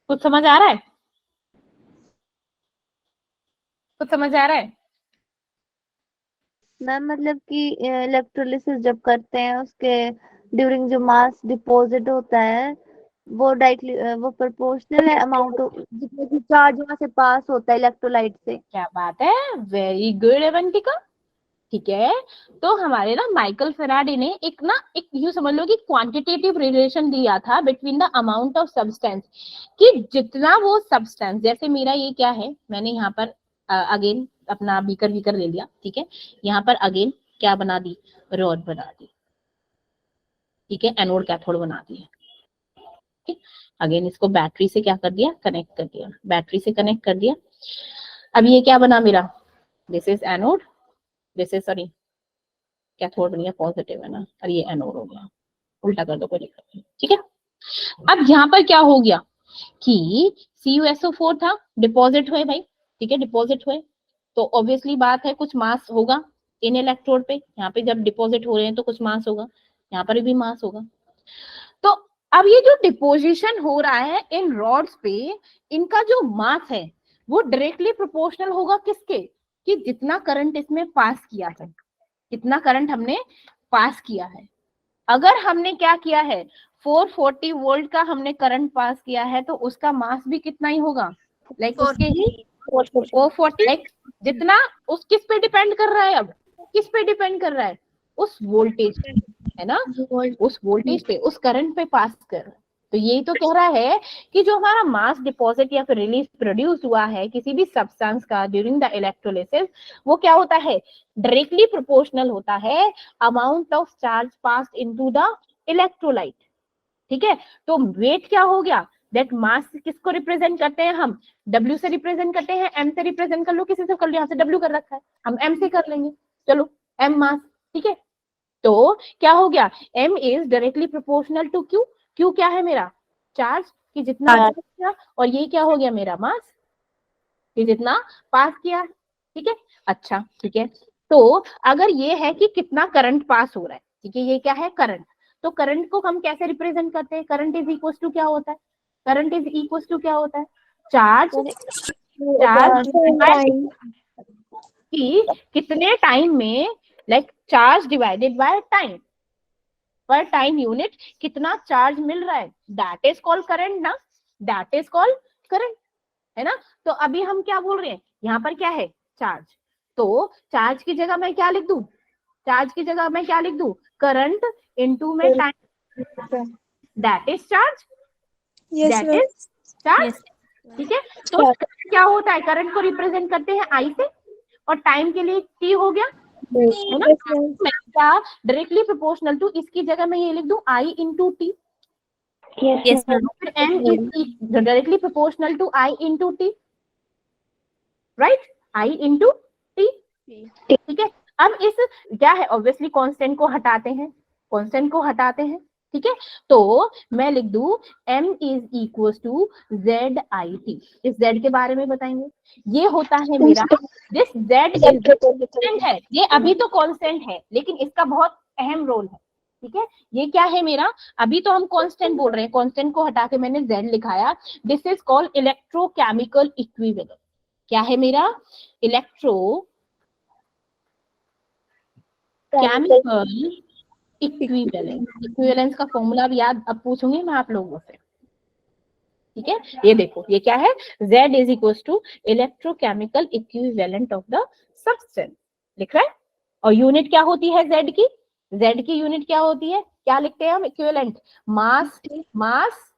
कुछ समझ आ रहा है? कुछ समझ आ रहा है? मैम मतलब कि इलेक्ट्रोलिसिस जब करते हैं उसके ड्यूरिंग जो मास डिपॉजिट होता है वो डायरेक्टली वो प्रोपोर्शनल है अमाउंट जितने भी चार्ज वहां से पास होता है इलेक्ट्रोलाइट से। क्या बात है, वेरी गुड अवंतिका। ठीक है, तो हमारे ना माइकल फेराडे ने एक यूं समझ लो कि क्वांटिटेटिव रिलेशन दिया था between the amount of substance, कि जितना वो सब्सटेंस, जैसे मेरा ये क्या है, मैंने यहाँ पर अगेन अपना बीकर बीकर ले लिया, ठीक है, यहाँ पर अगेन क्या बना दी, रॉड बना दी, ठीक है, एनोड कैथोड बना दी, अगेन इसको बैटरी से क्या कर दिया, कनेक्ट कर दिया, बैटरी से कनेक्ट कर दिया। अब ये क्या बना मेरा, this is anode, this is sorry cathode बन गया, पॉजिटिव है ना, और ये एनोड हो गया, उल्टा कर दो कोई दिक्कत नहीं, ठीक है। अब यहाँ पर क्या हो गया कि CuSO4 था, डिपॉजिट हुए भाई, ठीक है, डिपॉजिट हुए, तो ऑब्वियसली बात है कुछ मास होगा इन इलेक्ट्रोड पे, यहाँ पे जब डिपॉजिट हो रहे हैं तो कुछ मास होगा, यहाँ पर भी मास होगा। तो अब ये जो डिपोजिशन हो रहा है इन रॉड्स पे, इनका जो मास है वो डायरेक्टली प्रोपोर्शनल होगा किसके, कि जितना करंट इसमें पास किया है, कितना करंट हमने पास किया है। अगर हमने क्या किया है, 440 वोल्ट का हमने करंट पास किया है, तो उसका मास भी कितना ही होगा, लाइक उसके ही 440, लाइक जितना, उस किस पे डिपेंड कर रहा है, अब किस पे डिपेंड कर रहा है, उस वोल्टेज पे, है ना, उस वोल्टेज पे, उस करंट पे पास कर रहा है। तो यही तो कह रहा है कि जो हमारा मास डिपॉजिट या फिर रिलीज प्रोड्यूस हुआ है किसी भी सब्सटेंस का ड्यूरिंग द इलेक्ट्रोलिसिस, वो क्या होता है, डायरेक्टली प्रोपोर्शनल होता है amount of charge passed into the electrolyte, ठीक है। तो वेट क्या हो गया, दैट मास किसको रिप्रेजेंट करते हैं हम, W से रिप्रेजेंट करते हैं, M से रिप्रेजेंट कर लो, किसी से कर लो, यहाँ से W कर रखा है, हम M से कर लेंगे, चलो M मास, ठीक है। तो क्या हो गया, M is directly proportional to Q, Q क्या है मेरा, चार्ज, कि जितना किया, और ये क्या हो गया मेरा मास, कि जितना पास किया, ठीक है। अच्छा ठीक है, तो अगर ये है कि कितना करंट पास हो रहा है, ठीक है, ये क्या है करंट, तो करंट को हम कैसे रिप्रेजेंट करते हैं, करंट इज इक्वल टू क्या होता है, करंट इज इक्वल टू क्या होता है, चार्ज, कि कितने टाइम में, like charge divided by time, पर टाइम यूनिट कितना चार्ज मिल रहा है, दैट इज कॉल्ड करंट ना, दैट इज कॉल्ड करंट, है ना। तो अभी हम क्या बोल रहे हैं, यहाँ पर क्या है, चार्ज, तो चार्ज की जगह मैं क्या लिख दूं, चार्ज की जगह मैं क्या लिख दूं, करंट इनटू में time, that is charge, that is charge, ठीक है। तो क्या होता है, करंट को रिप्रेजेंट करते हैं I से, और टाइम के लिए T हो गया, है ना, क्या डायरेक्टली प्रोपोर्शनल टू, इसकी जगह मैं ये लिख दूं I इंटू टी, फिर M is directly proportional to I into t, right, I into t, ठीक है। अब इस क्या है, ऑब्वियसली कांस्टेंट को हटाते हैं, कांस्टेंट को हटाते हैं, ठीक है, तो मैं लिख दूं M is equal to ZIT, इस Z के बारे में बताएंगे, ये होता है मेरा, दिस Z इज कांस्टेंट है, ये अभी तो कांस्टेंट है लेकिन इसका बहुत अहम रोल है, ठीक है। ये क्या है मेरा, अभी तो हम कांस्टेंट बोल रहे हैं, कांस्टेंट को हटा के मैंने Z लिखाया, this is called electrochemical equivalent, क्या है मेरा, इलेक्ट्रो केमिकल इक्विवेलेंस, इक्विवेलेंस का फॉर्मूला भी याद अब पूछूंगी मैं आप लोगों से, ठीक है। ये देखो ये क्या है, Z is equal to electrochemical equivalent of the substance, लिख रहा है, और यूनिट क्या होती है Z की, Z की यूनिट क्या होती है, क्या लिखते हैं हम, equivalent, mass, mass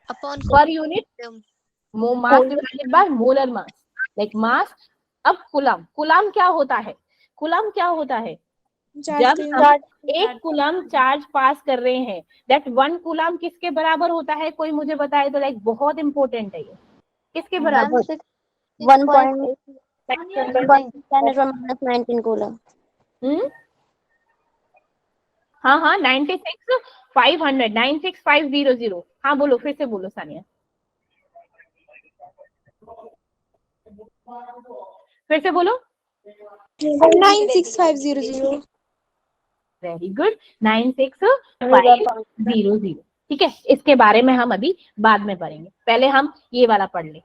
per unit, mass divided by molar mass, like mass. अब कूलम, कूलम क्या होता है, कूलम क्या होता है, जब हम एक कूलम चार्ज पास कर रहे हैं, दैट 1 कूलम किसके बराबर होता है, कोई मुझे बताए तो, लाइक बहुत इंपॉर्टेंट है ये, किसके बराबर, 1.19 कूलम, हाँ हाँ 96,500, 96,500, हाँ बोलो फिर से बोलो सानिया, फिर से बोलो, 96500। वेरी गुड, 96,500, ठीक है। इसके बारे में हम अभी बाद में पढ़ेंगे, पहले हम ये वाला पढ़ लें,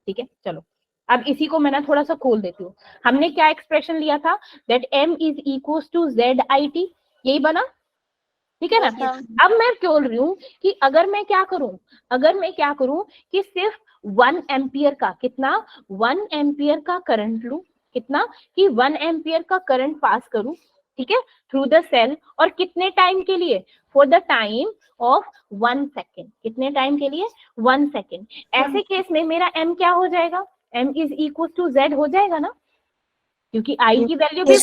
ठीक है, चलो अब इसी को मैं ना थोड़ा सा खोल देती हूँ। हमने क्या एक्सप्रेशन लिया था, that m is equal to ZIT, यही बना, ठीक है ना। अब मैं बोल रही हूँ कि अगर मैं क्या करूं कि सिर्फ 1 एम्पियर का, कितना, 1 एम्पियर का करंट लूं, कितना कि 1 एम्पियर का करंट पास करूं, ठीक है, थ्रू द सेल, और कितने टाइम के लिए, for the time of 1 second, कितने टाइम के लिए, 1 सेकेंड। ऐसे केस में मेरा m क्या हो जाएगा, m is equal to z हो जाएगा ना, क्योंकि I की वैल्यू भी,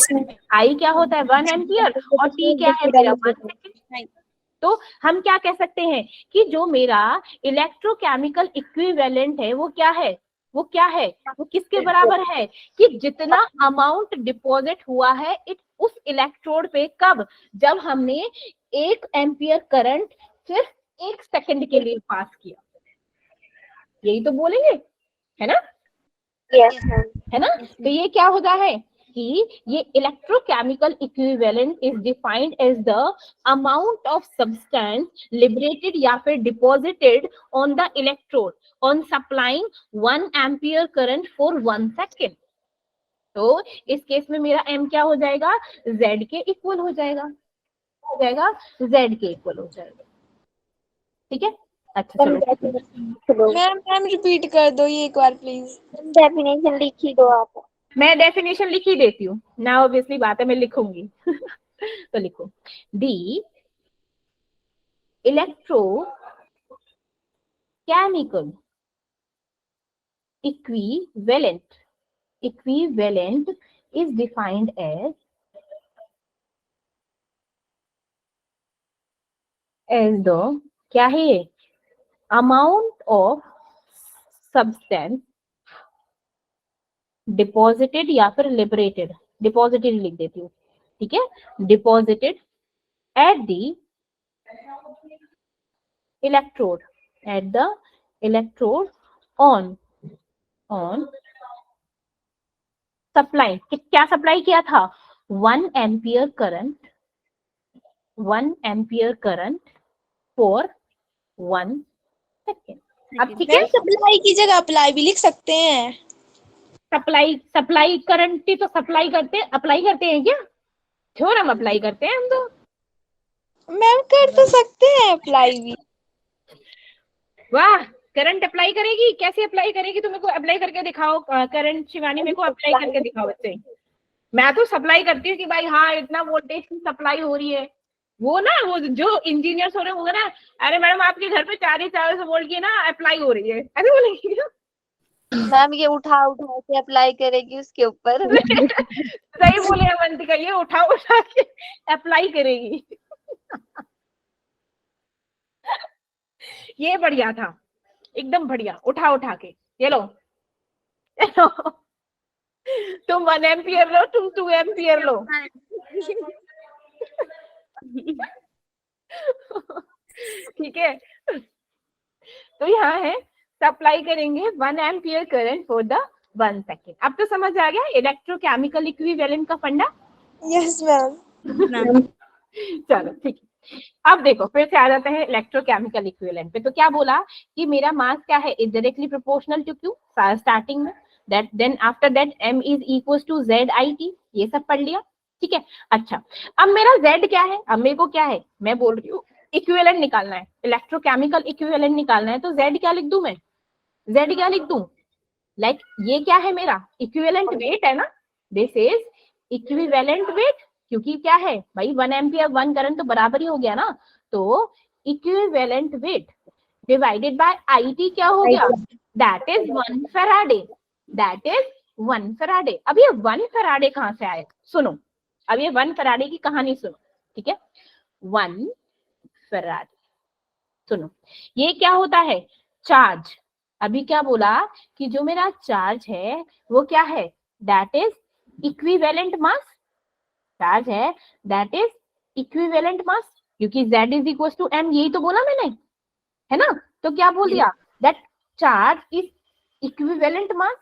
I क्या होता है 1 एम्पियर, और t क्या है मेरा 1 सेकेंड। तो हम क्या कह सकते हैं कि जो मेरा इलेक्ट्रोकेमिकल इक्विवेलेंट है वो क्या है, वो किसके बराबर है, कि जितना अमाउंट डिपॉजिट हुआ है उस इलेक्ट्रोड पे, कब, जब हमने 1 एम्पियर करंट सिर्फ 1 सेकंड के लिए पास किया, यही तो बोलेंगे, है ना, है ना। तो ये क्या होता है कि ये electrochemical equivalent is defined as the amount of substance liberated या फिर deposited on the electrode on supplying 1 ampere current for 1 second. तो इस केस में मेरा m क्या हो जाएगा, z के इक्वल हो जाएगा, z के इक्वल हो जाएगा, ठीक है। अच्छा चलो, मैम रिपीट कर दो ये एक बार प्लीज। डेफिनेशन लिख ही दो आप। मैं डेफिनेशन लिख ही देती हूँ ना, ऑब्वियसली बात है, मैं लिखूंगी तो लिखो, दी electrochemical equivalent is defined as the, क्या है ये, amount of substance डिपॉजिटेड या फिर लिबरेटेड, डिपॉजिटेड लिख देती हूँ, ठीक है, deposited at the electrode, on supply, क्या सप्लाई किया था, 1 एम्पियर करंट फॉर 1 सेकेंड। अब ठीक है, सप्लाई की जगह अप्लाई भी लिख सकते हैं। सप्लाई करंट ही तो सप्लाई करते हैं, अप्लाई करते हैं क्या, थ्योरम अप्लाई करते हैं हम तो। मैम कर तो सकते हैं अप्लाई भी। वाह, करंट अप्लाई करेगी, कैसे अप्लाई करेगी, तुम मेरे को अप्लाई करके दिखाओ, करंट शिवानी मेरे को अप्लाई करके दिखाओ बच्चे। मैं तो सप्लाई करती हूँ कि भाई हाँ इतना वोल्टेज की सप्लाई हो रही है, वो ना, वो जो इंजीनियर्स हो रहे होंगे ना, अरे मैडम आपके घर पे 400 वोल्ट की ना अप्लाई हो रही है, ऐसे बोलेंगे मैम ये उठा के अप्लाई करेगी उसके ऊपर। सही बोले अवंतिका, ये उठा के अप्लाई करेगी ये बढ़िया था, एकदम बढ़िया, उठा के, ये लो तुम 1 एम्पियर लो, तुम 2 एम्पियर लो ठीक है। तो यहाँ है सप्लाई करेंगे 1 ampere current for the 1 second. अब तो समझ आ गया इलेक्ट्रोकेमिकल इक्विवेलेंट का फंडा। Yes ma'am. चलो ठीक है, अब देखो फिर से आ जाते हैं इलेक्ट्रोकेमिकल इक्विवेलेंट पे। तो क्या बोला कि मेरा मास क्या है, is directly proportional to Q, starting में, that then after that m is equal to ZIT, ये सब पढ़ लिया, ठीक है। अच्छा, अब मेरा Z क्या है, अब मेरे को क्या है, मैं बोल रही हूँ इक्विवेलेंट निकालना है, इलेक्ट्रोकेमिकल इक्विवेलेंट निकालना है, तो Z क्या लिख दूं मैं, Z क्या लिख दूं, लाइक ये क्या है मेरा इक्विवेलेंट वेट है ना, दिस इज इक्विवेलेंट वेट, क्योंकि क्या है भाई 1 एम्पियर 1 करंट तो बराबर ही हो गया ना, तो equivalent weight divided bye IT क्या हो गया, that is 1 Faraday, that is 1 Faraday. अब ये 1 फैराडे कहां से आया, सुनो, अब ये 1 फैराडे की कहानी सुनो, ठीक है। 1 फैराडे, सुनो, ये क्या होता है, चार्ज। अभी क्या बोला कि जो मेरा चार्ज है वो क्या है, that is equivalent mass, charge है दैट इज इक्विवेलेंट मास, क्योंकि Z is equal to m, यही तो बोला मैंने, है ना। तो क्या बोल दिया, दैट चार्ज इज इक्विवेलेंट मास।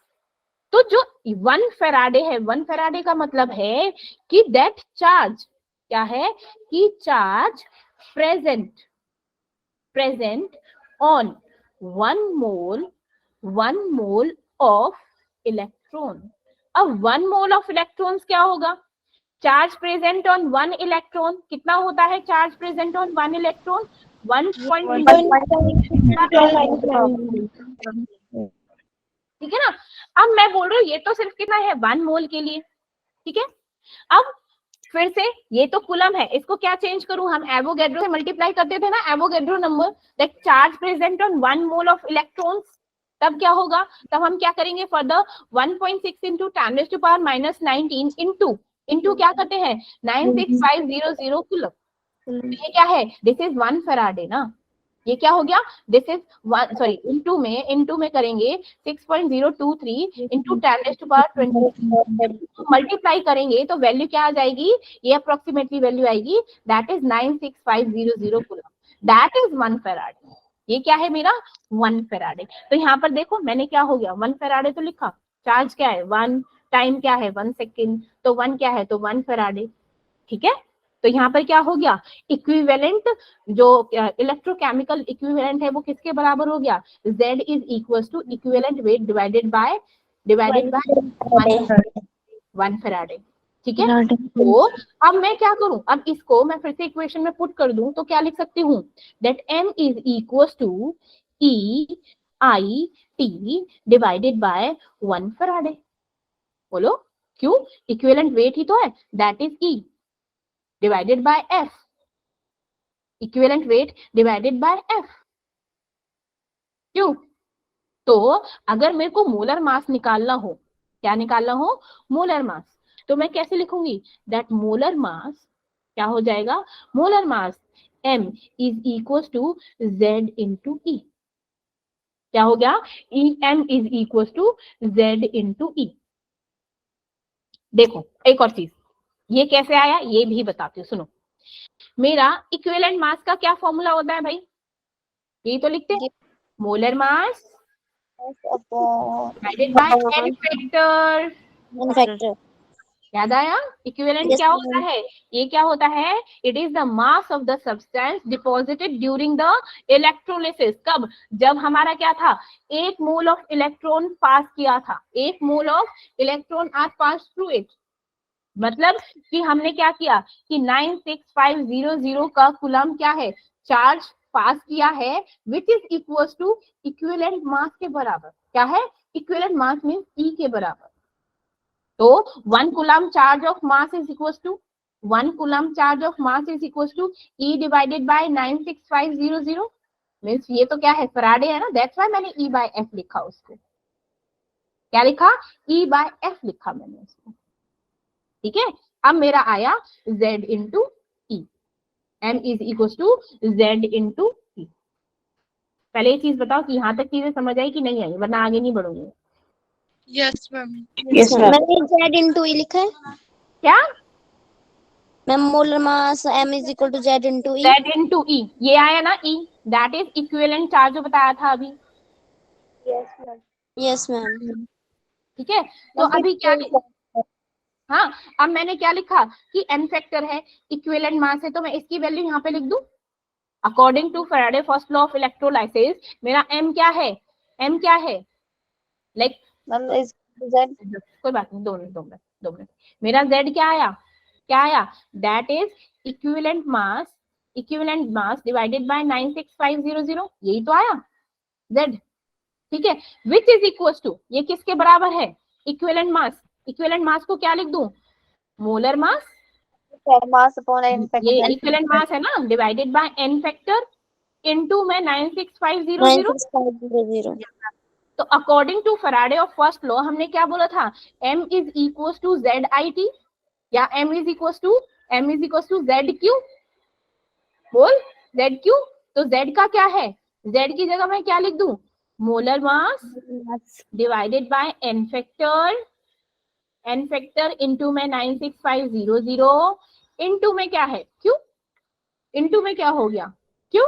तो जो 1 फैराडे है, 1 फैराडे का मतलब है कि दैट चार्ज क्या है, कि charge present on 1 mole of electron. अब 1 मोल ऑफ इलेक्ट्रॉन्स क्या होगा? चार्ज प्रेजेंट ऑन 1 इलेक्ट्रॉन कितना होता है? चार्ज प्रेजेंट ऑन 1 इलेक्ट्रॉन 1.9, ठीक है ना। अब मैं बोल रही हूँ ये तो सिर्फ कितना है? 1 मोल के लिए, ठीक है। अब फिर से ये तो कूलम है, इसको क्या चेंज करूं? हम एवोगैड्रो से मल्टीप्लाई करते थे ना, Avogadro number, that charge present on 1 mole of electrons. तब क्या होगा? तब हम क्या करेंगे? फर्दर 1.6 इंटू 10⁻⁻19 इंटू क्या करते हैं? 96500 कूलम। तो ये क्या है? दिस इज 1 फैराडे ना। ये क्या हो गया? दिस इज 1, सॉरी, इनटू में करेंगे 6.023 इंटू 10⁻20 मल्टीप्लाई करेंगे तो वैल्यू क्या आ जाएगी? ये अप्रोक्सीमेटली वैल्यू आएगी, that is 96500 coulomb, that is 1 Faraday. ये क्या है मेरा? 1 फैराडे। तो यहाँ पर देखो मैंने क्या हो गया? 1 फैराडे तो लिखा, चार्ज क्या है? 1, टाइम क्या है? 1 सेकेंड, तो 1 क्या है? तो 1 फैराडे, ठीक है। तो यहाँ पर क्या हो गया? इक्विवेलेंट जो इलेक्ट्रोकेमिकल इक्विवेलेंट है वो किसके बराबर हो गया? Z is equal to equivalent weight divided by 1 faraday, ठीक है। तो अब मैं क्या करूं? अब इसको मैं फिर से इक्वेशन में पुट कर दूं तो क्या लिख सकती हूँ? That M is equal to EIT divided by 1 faraday. बोलो क्यों? इक्विवेलेंट वेट ही तो है, that is E divided by F, equivalent weight divided by F। क्यों? तो अगर मेरे को मोलर मास निकालना हो, क्या निकालना हो? मोलर मास, तो मैं कैसे लिखूंगी? दैट मोलर मास क्या हो जाएगा? Molar mass M is equal to Z into E। क्या हो गया? M is equal to Z into E। देखो एक और चीज, ये कैसे आया ये भी बताती हूँ, सुनो। मेरा इक्विवेलेंट मास का क्या फॉर्मूला होता है भाई? यही तो लिखते हैं, molar mass divided by n factor. याद आया? इक्विवेलेंट क्या होता है? ये क्या होता है? It is the mass of the substance deposited during the electrolysis. कब? जब हमारा क्या था? 1 मोल ऑफ इलेक्ट्रॉन पास किया था, 1 mole of electron are pass through it. मतलब कि हमने क्या किया कि 96500 का कूलम क्या है? चार्ज पास किया है, which is equal to equivalent mass के बराबर। क्या है? इक्विवेलेंट मास मींस E के बराबर। तो 1 coulomb charge of mass is equal to 1 coulomb charge of mass is equal to E divided by 96500 means ये तो क्या है? फैराडे है ना, दैट्स व्हाई मैंने E बाय F लिखा उसको। क्या लिखा? E बाय F लिखा मैंने उसको, ठीक है। अब मेरा आया Z into E, M is equal to Z into E। पहले ये चीज बताओ कि यहाँ तक चीजें समझ आई कि नहीं आई, वरना आगे नहीं बढ़ूंगी। Yes ma'am. मैंने Z into E लिखा है क्या? Ma'am? Molar mass M is equal to Z into E। Z into E, ये आया ना E, that is equivalent charge जो बताया था अभी। Yes ma'am. ठीक है, तो अभी क्या, हाँ अब मैंने क्या लिखा कि n फैक्टर है, इक्विवेलेंट मास है, तो मैं इसकी वैल्यू यहाँ पे लिख दूं। According to Faraday first law of electrolysis मेरा m क्या है? m क्या है? लाइक कोई बात नहीं, 2 मिनट। मेरा z क्या आया? क्या आया? That is equivalent mass divided by 96500, यही तो आया z, ठीक है। विच इज इक्वल टू, ये किसके बराबर है? इक्विवेलेंट मास। इक्विवेलेंट मास को क्या लिख दूं? मोलर मास, ये इक्विवेलेंट मास है ना, divided by n factor into में 96500। तो according to Faraday of first law हमने क्या बोला था? m is equal to ZIT या m is equal to ZQ। बोल ZQ। तो Z का क्या है? Z की जगह मैं क्या लिख दूं? Molar mass divided by n factor into में 96500 इनटू में क्या है? Q। इनटू में क्या हो गया? Q,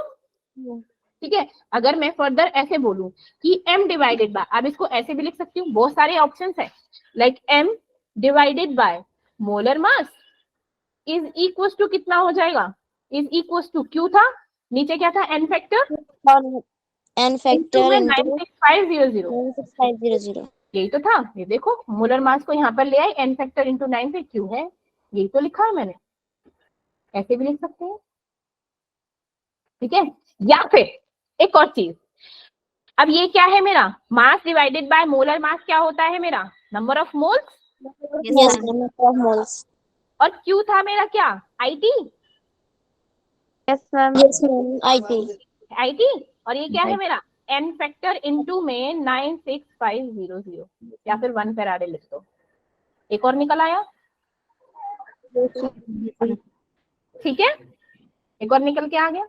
ठीक है। अगर मैं फर्दर ऐसे बोलूं कि m डिवाइडेड बाय, अब इसको ऐसे भी लिख सकती हूँ, बहुत सारे ऑप्शंस है, like m divided by molar mass is equal to कितना हो जाएगा? इज इक्वल टू Q था, नीचे क्या था? n factor into 96500। 96500। यही तो था। ये देखो मोलर मास को यहाँ पर ले आए, n फैक्टर इंटू 9 पे क्यू है, यही तो लिखा है मैंने, ऐसे भी लिख सकते हैं, ठीक है। या फिर एक और चीज, अब ये क्या है मेरा, मास डिवाइडेड बाय मोलर मास क्या होता है मेरा, number of moles, yes ma'am, number of moles. और क्यू था मेरा क्या, IT, yes ma'am. Yes ma'am, IT. IT, और ये क्या है मेरा, n फैक्टर इनटू में 96500, या फिर 1 फैराडे लिख दो। एक और निकल आया, ठीक है, एक और निकल के आ गया,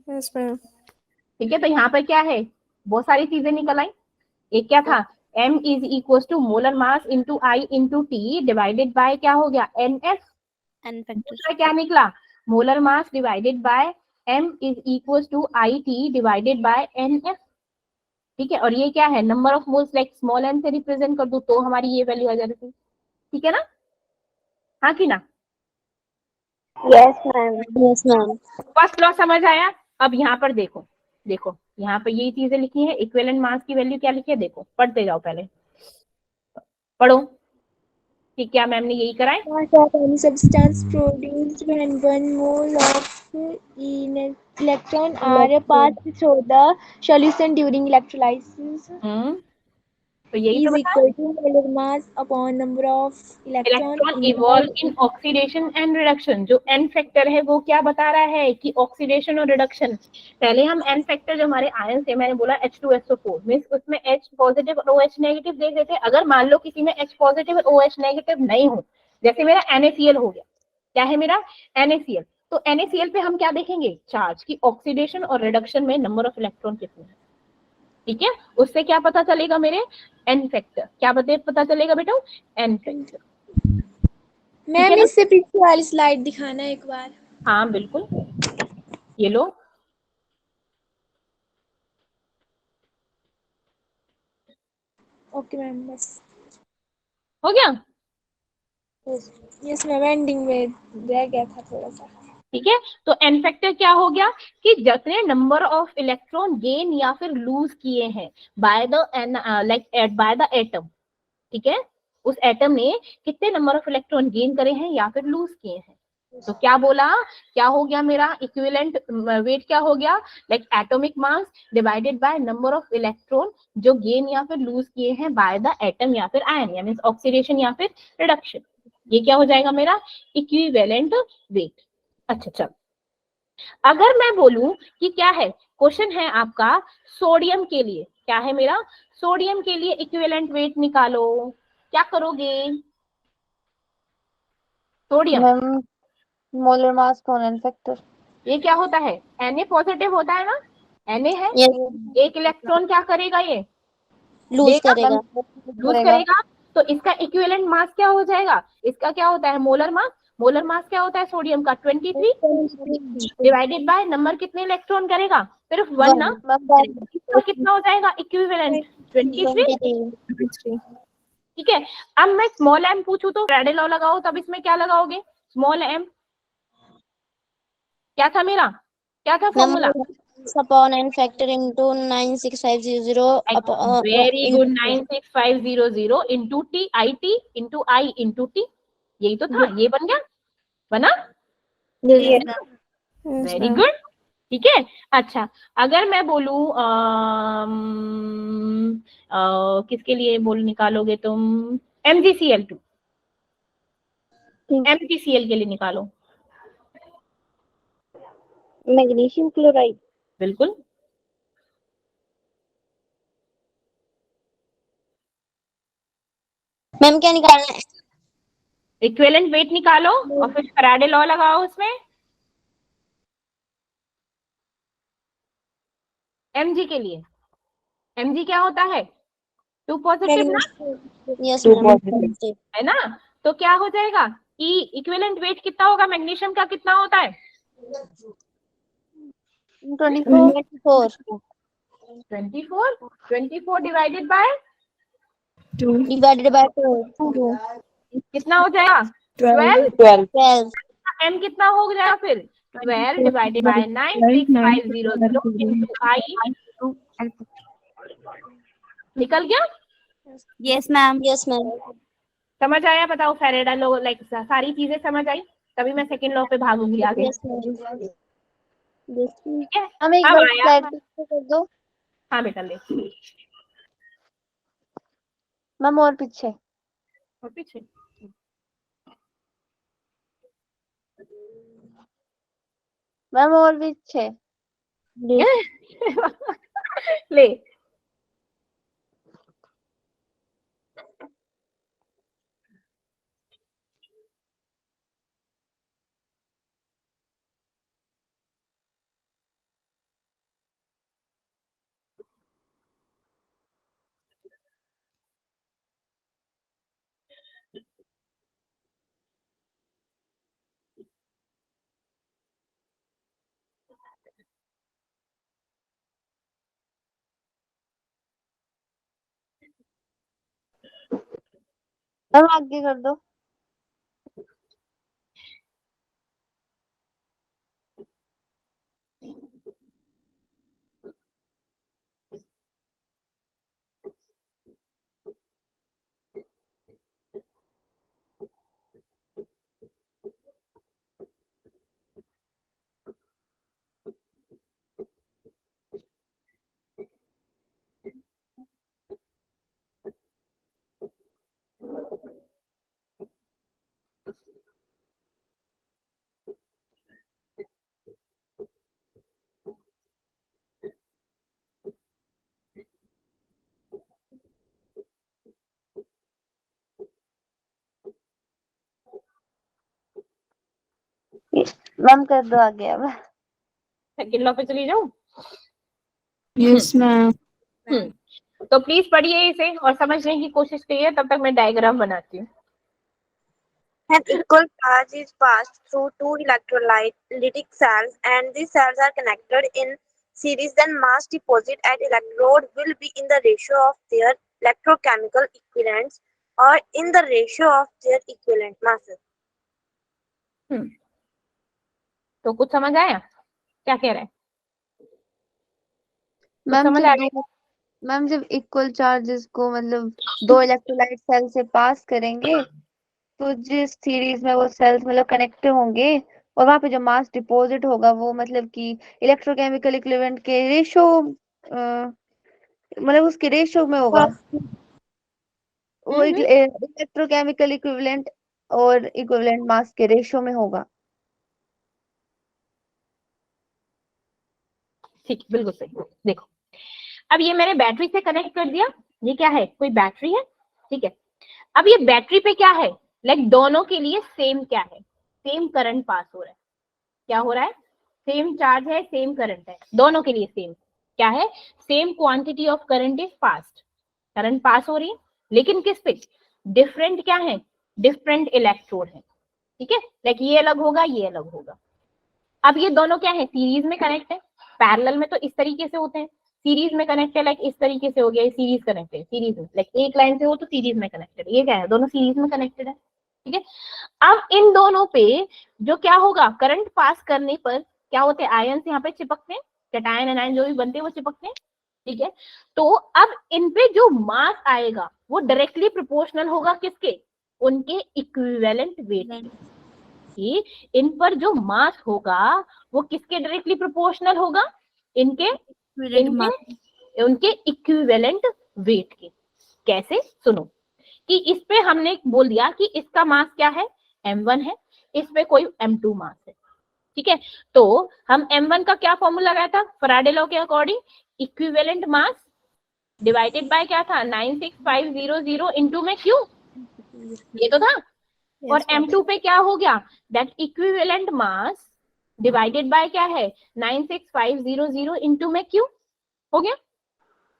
यस मैम। ठीक है। तो यहाँ पर क्या है, बहुत सारी चीजें निकल आई। एक क्या था, m is equal to molar mass into i into t divided by क्या हो गया, NF। N factor. दूसरा क्या निकला, molar mass divided by m is equal to IT divided by NF, ठीक है। और ये क्या है, number of moles, like small n से रिप्रेजेंट कर दो तो हमारी ये वैल्यू आ जाती है, ठीक है ना, हाँ कि ना। Yes ma'am. Yes ma'am. First law समझ आया। अब यहाँ पर देखो, देखो यहाँ पर यही चीजें लिखी है, इक्विवेलेंट मास की वैल्यू क्या लिखी है, देखो पढ़ते जाओ, पहले पढ़ो कि क्या मैम ने यही कराए। Mass of any substance produced when 1 mole of electron are passed through the solution during electrolysis तो यही तो is बता, equal to molar mass upon number of electron electron evolve in oxidation and reduction. जो N factor है वो क्या बता रहा है कि ऑक्सीडेशन और रिडक्शन। पहले हम एन फैक्टर जो हमारे आयन से, मैंने बोला H2SO4 मींस उसमें H पॉजिटिव और OH नेगेटिव देख देते हैं। अगर मान लो किसी में H पॉजिटिव और OH नेगेटिव नहीं हो, जैसे मेरा NaCl हो गया, क्या है मेरा NaCl, तो NaCl पे हम क्या देखेंगे, चार्ज की ऑक्सीडेशन और रिडक्शन में नंबर ऑफ इलेक्ट्रॉन कितने हैं, ठीक है। उससे क्या पता चलेगा मेरे, एन फैक्टर, क्या पता चलेगा बेटा, एन फैक्टर। मैम इससे पीछे वाली स्लाइड दिखाना एक बार। हाँ बिल्कुल, ये लो, ओके मैम, बस। हो गया, यस मैम, एंडिंग में रह गया था थोड़ा सा। ठीक है। तो एन फैक्टर क्या हो गया कि जितने नंबर ऑफ इलेक्ट्रॉन गेन या फिर लूज किए हैं by the like by the atom, ठीक है, उस एटम ने कितने नंबर ऑफ इलेक्ट्रॉन गेन करे हैं या फिर लूज किए हैं। तो क्या बोला, क्या हो गया मेरा इक्विवेलेंट वेट, क्या हो गया, like atomic mass divided by number of electron जो गेन या फिर लूज किए हैं बाय द एटम या फिर आयन, या मींस ऑक्सीडेशन या फिर रिडक्शन। ये क्या हो जाएगा मेरा इक्विवेलेंट वेट। अच्छा चल, अगर मैं बोलूं कि क्या है, क्वेश्चन है आपका सोडियम के लिए, क्या है मेरा, सोडियम के लिए इक्विवेलेंट वेट निकालो, क्या करोगे, सोडियम, मैम मोलर मास कौन एन फैक्टर। ये क्या होता है, Na पॉजिटिव होता है ना, Na है, यस, एक इलेक्ट्रॉन क्या करेगा, ये लूज देगा, करेगा। लूज करेगा, तो इसका इक्विवेलेंट मास क्या हो जाएगा, इसका क्या होता है मोलर मास, मोलर मास क्या होता है सोडियम का 23 डिवाइडेड बाय नंबर कितने इलेक्ट्रॉन करेगा, सिर्फ 1 ना, इसका कितना हो जाएगा इक्विवेलेंट 23, ठीक है। अब मैं स्मॉल m पूछूं तो फैराडे लॉ लगाओ, तब इसमें क्या लगाओगे, स्मॉल m क्या था मेरा, क्या था formula, upon n factor into 96500 very good, 96500 into t, IT into i into t, यही तो था, ये बन गया, बना, वेरी गुड, ठीक है। अच्छा, अगर मैं बोलूं किसके लिए बोल निकालोगे तुम, MgCl2, MgCl के लिए निकालो, मैग्नीशियम क्लोराइड। बिल्कुल, मैम क्या निकालना है, इक्विवेलेंट वेट निकालो और फिर फैराडे लॉ लगाओ उसमें। Mg के लिए, Mg क्या होता है, 2 पॉजिटिव ना, यस मैम, है ना, तो क्या हो जाएगा कि इक्विवेलेंट वेट कितना होगा, मैग्नीशियम का कितना होता है 24 24 डिवाइडेड बाय डिवाइडेड बाय 2, कितना हो जाएगा 12, 12 m कितना हो जाएगा फिर 12 डिवाइडेड बाय 96500 इंटू आई, निकल गया, यस मैम। Yes ma'am. समझ आया? बताओ फैराडे लॉ, लाइक सारी चीजें समझ आई, तभी मैं सेकंड लॉ पे भागूंगी आगे। Yes ma'am. ठीक है, हम एक अब बार आया। स्लाइड पीछे कर दो हाँ बेटा ले, मैम, और पीछे। और पीछे मैम और पीछे। ले। मैम आगे कर दो। मैम कर दो आगे अब। सेकंड लॉ पे चली जाऊं? Yes ma'am. तो प्लीज पढ़िए इसे और समझने की कोशिश करिए, तब तक मैं डायग्राम बनाती हूँ। An equal charge is passed through two electrolytic cells and these cells are connected in series. Then mass deposit at electrode will be in the ratio of their electrochemical equivalents or in the ratio of their equivalent masses. तो कुछ समझ आया क्या कह रहा है? कुछ ma'am समझ जब आ दो गया? मैम जब इक्वल चार्जेस को मतलब दो इलेक्ट्रोलाइट सेल से पास करेंगे तो जिस सीरीज में वो सेल्स मतलब कनेक्ट होंगे और वहां पे जो मास डिपॉजिट होगा वो मतलब कि इलेक्ट्रोकेमिकल इक्विवेलेंट के रेशो मतलब उसके रेशो में होगा। वो इलेक्ट्रोकेमिकल इक्विवेलेंट और इक्विवेलेंट मास के रेशो में होगा। ठीक, बिल्कुल सही। देखो, अब ये मैंने बैटरी से कनेक्ट कर दिया। ये क्या है? कोई बैटरी है, ठीक है। अब ये बैटरी पे क्या है? लाइक दोनों के लिए सेम क्या है? सेम करंट पास हो रहा है। क्या हो रहा है? सेम चार्ज है, सेम करंट है, दोनों के लिए सेम क्या है? Same quantity of current is passed. Current pass हो रही है, लेकिन किस पे? डिफरेंट क्या है? डिफरेंट इलेक्ट्रोड है, ठीक है। लाइक ये अलग होगा, ये अलग होगा। अब ये दोनों क्या है? सीरीज में कनेक्ट है। पैरेलल में तो इस तरीके से होते हैं, सीरीज में कनेक्ट है, लाइक इस तरीके से हो गया। सीरीज कनेक्ट है, सीरीज में लाइक एक लाइन से हो तो सीरीज में कनेक्टेड। ये क्या है? दोनों सीरीज में कनेक्टेड है, ठीक है। अब इन दोनों पे जो क्या होगा? करंट पास करने पर क्या होते हैं? आयंस यहाँ पे चिपकते हैं, कैटायन एनायन जो भी बनते हैं वो चिपकते हैं, ठीक है। तो अब इन पे जो मास आएगा वो डायरेक्टली प्रोपोर्शनल होगा किसके? उनके इक्विवेलेंट वेट कि इन पर जो मास होगा वो किसके डायरेक्टली प्रोपोर्शनल होगा? इनके उनके इक्विवेलेंट वेट के। कैसे? सुनो, कि इस पे हमने बोल दिया कि इसका मास क्या है? m1 है, इस पे कोई m2 मास है, ठीक है। तो हम m1 का क्या फॉर्मूला लगाया था फैराडे लॉ के according? Equivalent mass divided by क्या था? 96500 इंटू में क्यू, ये तो था। और m2 पे क्या हो गया? That equivalent mass divided by क्या है? 96500 इंटू में क्यू, हो गया